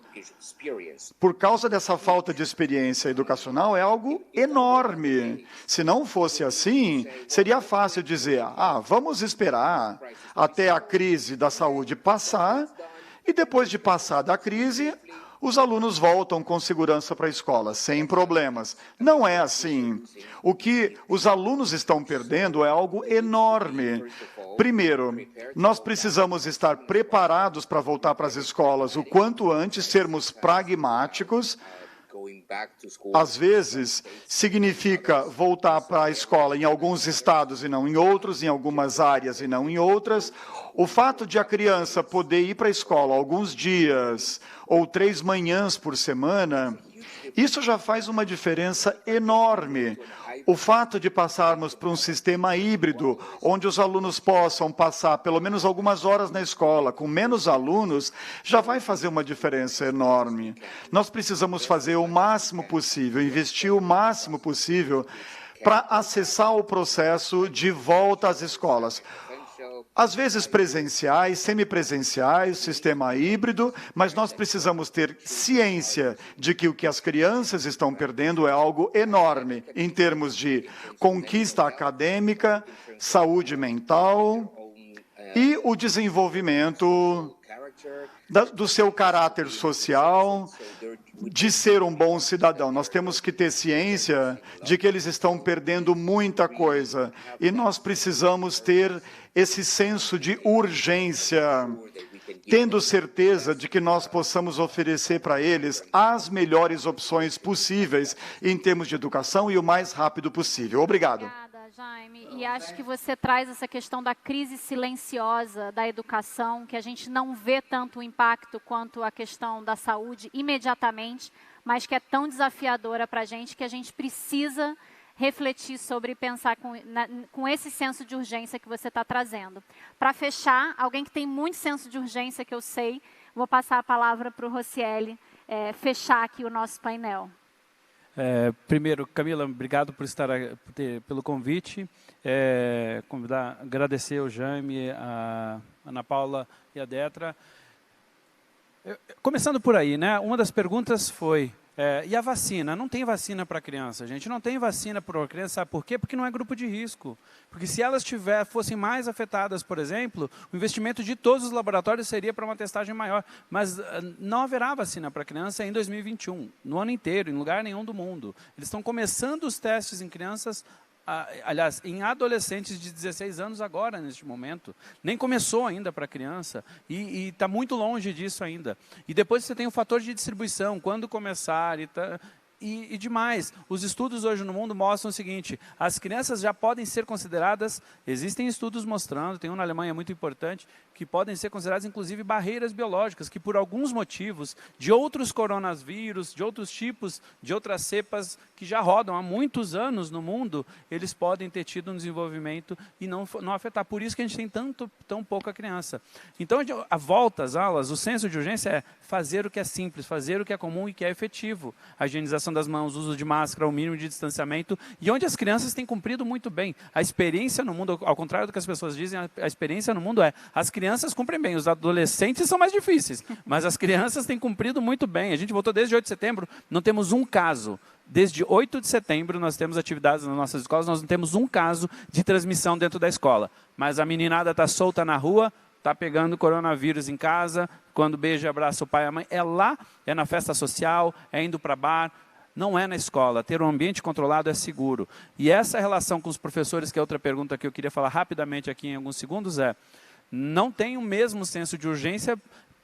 por causa dessa falta de experiência educacional, é algo enorme. Se não fosse assim, seria fácil dizer, vamos esperar até a crise da saúde passar, e depois de passar da crise, os alunos voltam com segurança para a escola, sem problemas. Não é assim. O que os alunos estão perdendo é algo enorme. Primeiro, nós precisamos estar preparados para voltar para as escolas o quanto antes, sermos pragmáticos. Às vezes, significa voltar para a escola em alguns estados e não em outros, em algumas áreas e não em outras. O fato de a criança poder ir para a escola alguns dias ou 3 manhãs por semana, isso já faz uma diferença enorme. O fato de passarmos para um sistema híbrido, onde os alunos possam passar pelo menos algumas horas na escola, com menos alunos, já vai fazer uma diferença enorme. Nós precisamos fazer o máximo possível, investir o máximo possível para acessar o processo de volta às escolas. Às vezes presenciais, semipresenciais, sistema híbrido, mas nós precisamos ter ciência de que o que as crianças estão perdendo é algo enorme em termos de conquista acadêmica, saúde mental e o desenvolvimento do seu caráter social, de ser um bom cidadão. Nós temos que ter ciência de que eles estão perdendo muita coisa e nós precisamos ter esse senso de urgência, tendo certeza de que nós possamos oferecer para eles as melhores opções possíveis em termos de educação e o mais rápido possível. Obrigado. Obrigada, Jaime. E acho que você traz essa questão da crise silenciosa da educação, que a gente não vê tanto o impacto quanto a questão da saúde imediatamente, mas que é tão desafiadora para a gente que a gente precisa refletir sobre e pensar com esse senso de urgência que você está trazendo. Para fechar, alguém que tem muito senso de urgência, que eu sei, vou passar a palavra para o Roscielli fechar aqui o nosso painel. Primeiro, Camila, obrigado pelo convite. Agradecer ao Jaime, a Ana Paula e a Detra. Começando por aí, né? Uma das perguntas foi, e a vacina? Não tem vacina para criança, gente. Não tem vacina para criança, sabe por quê? Porque não é grupo de risco. Porque se elas fossem mais afetadas, por exemplo, o investimento de todos os laboratórios seria para uma testagem maior. Mas não haverá vacina para criança em 2021, no ano inteiro, em lugar nenhum do mundo. Eles estão começando os testes em crianças, aliás, em adolescentes de 16 anos agora, neste momento. Nem começou ainda para criança e está muito longe disso ainda. E depois você tem o fator de distribuição, quando começar e demais. Os estudos hoje no mundo mostram o seguinte, as crianças já podem ser consideradas, existem estudos mostrando, tem um na Alemanha muito importante, que podem ser consideradas inclusive barreiras biológicas, que por alguns motivos, de outros coronavírus, de outros tipos, de outras cepas que já rodam há muitos anos no mundo, eles podem ter tido um desenvolvimento e não afetar. Por isso que a gente tem tão pouca criança. Então, a volta às aulas, o senso de urgência é fazer o que é simples, fazer o que é comum e que é efetivo. A higienização lavação das mãos, uso de máscara, o mínimo de distanciamento, e onde as crianças têm cumprido muito bem. A experiência no mundo, ao contrário do que as pessoas dizem, a experiência no mundo as crianças cumprem bem, os adolescentes são mais difíceis, mas as crianças têm cumprido muito bem. A gente voltou desde 8 de setembro, não temos um caso. Desde 8 de setembro nós temos atividades nas nossas escolas, nós não temos um caso de transmissão dentro da escola. Mas a meninada está solta na rua, está pegando coronavírus em casa, quando beija e abraça o pai e a mãe. É lá, é na festa social, é indo para bar, não é na escola. Ter um ambiente controlado é seguro. E essa relação com os professores, que é outra pergunta que eu queria falar rapidamente aqui em alguns segundos, não tem o mesmo senso de urgência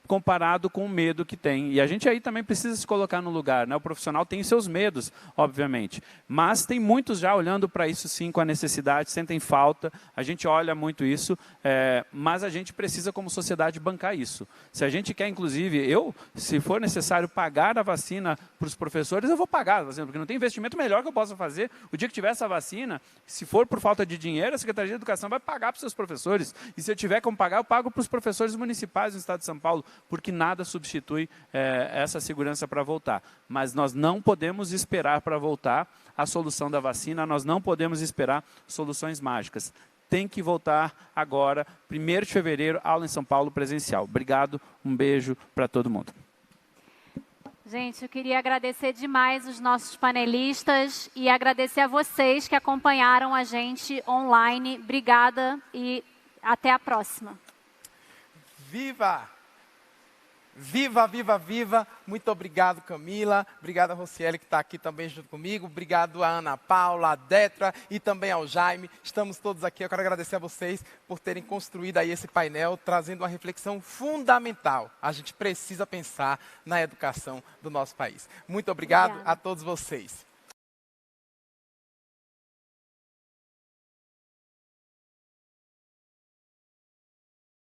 comparado com o medo que tem. E a gente aí também precisa se colocar no lugar, né? O profissional tem seus medos, obviamente, mas tem muitos já olhando para isso sim com a necessidade, sentem falta, a gente olha muito isso, mas a gente precisa como sociedade bancar isso. Se a gente quer, inclusive, se for necessário pagar a vacina para os professores, eu vou pagar a vacina, porque não tem investimento melhor que eu possa fazer. O dia que tiver essa vacina, se for por falta de dinheiro, a Secretaria de Educação vai pagar para os seus professores, e se eu tiver como pagar, eu pago para os professores municipais do Estado de São Paulo, porque nada substitui essa segurança para voltar. Mas nós não podemos esperar para voltar a solução da vacina, nós não podemos esperar soluções mágicas. Tem que voltar agora, 1º de fevereiro, aula em São Paulo presencial. Obrigado, um beijo para todo mundo. Gente, eu queria agradecer demais os nossos panelistas e agradecer a vocês que acompanharam a gente online. Obrigada e até a próxima. Viva! Viva, viva, viva. Muito obrigado, Camila. Obrigado a Rocieli, que está aqui também junto comigo. Obrigado a Ana Paula, a Detra e também ao Jaime. Estamos todos aqui. Eu quero agradecer a vocês por terem construído aí esse painel, trazendo uma reflexão fundamental. A gente precisa pensar na educação do nosso país. Muito obrigado a todos vocês.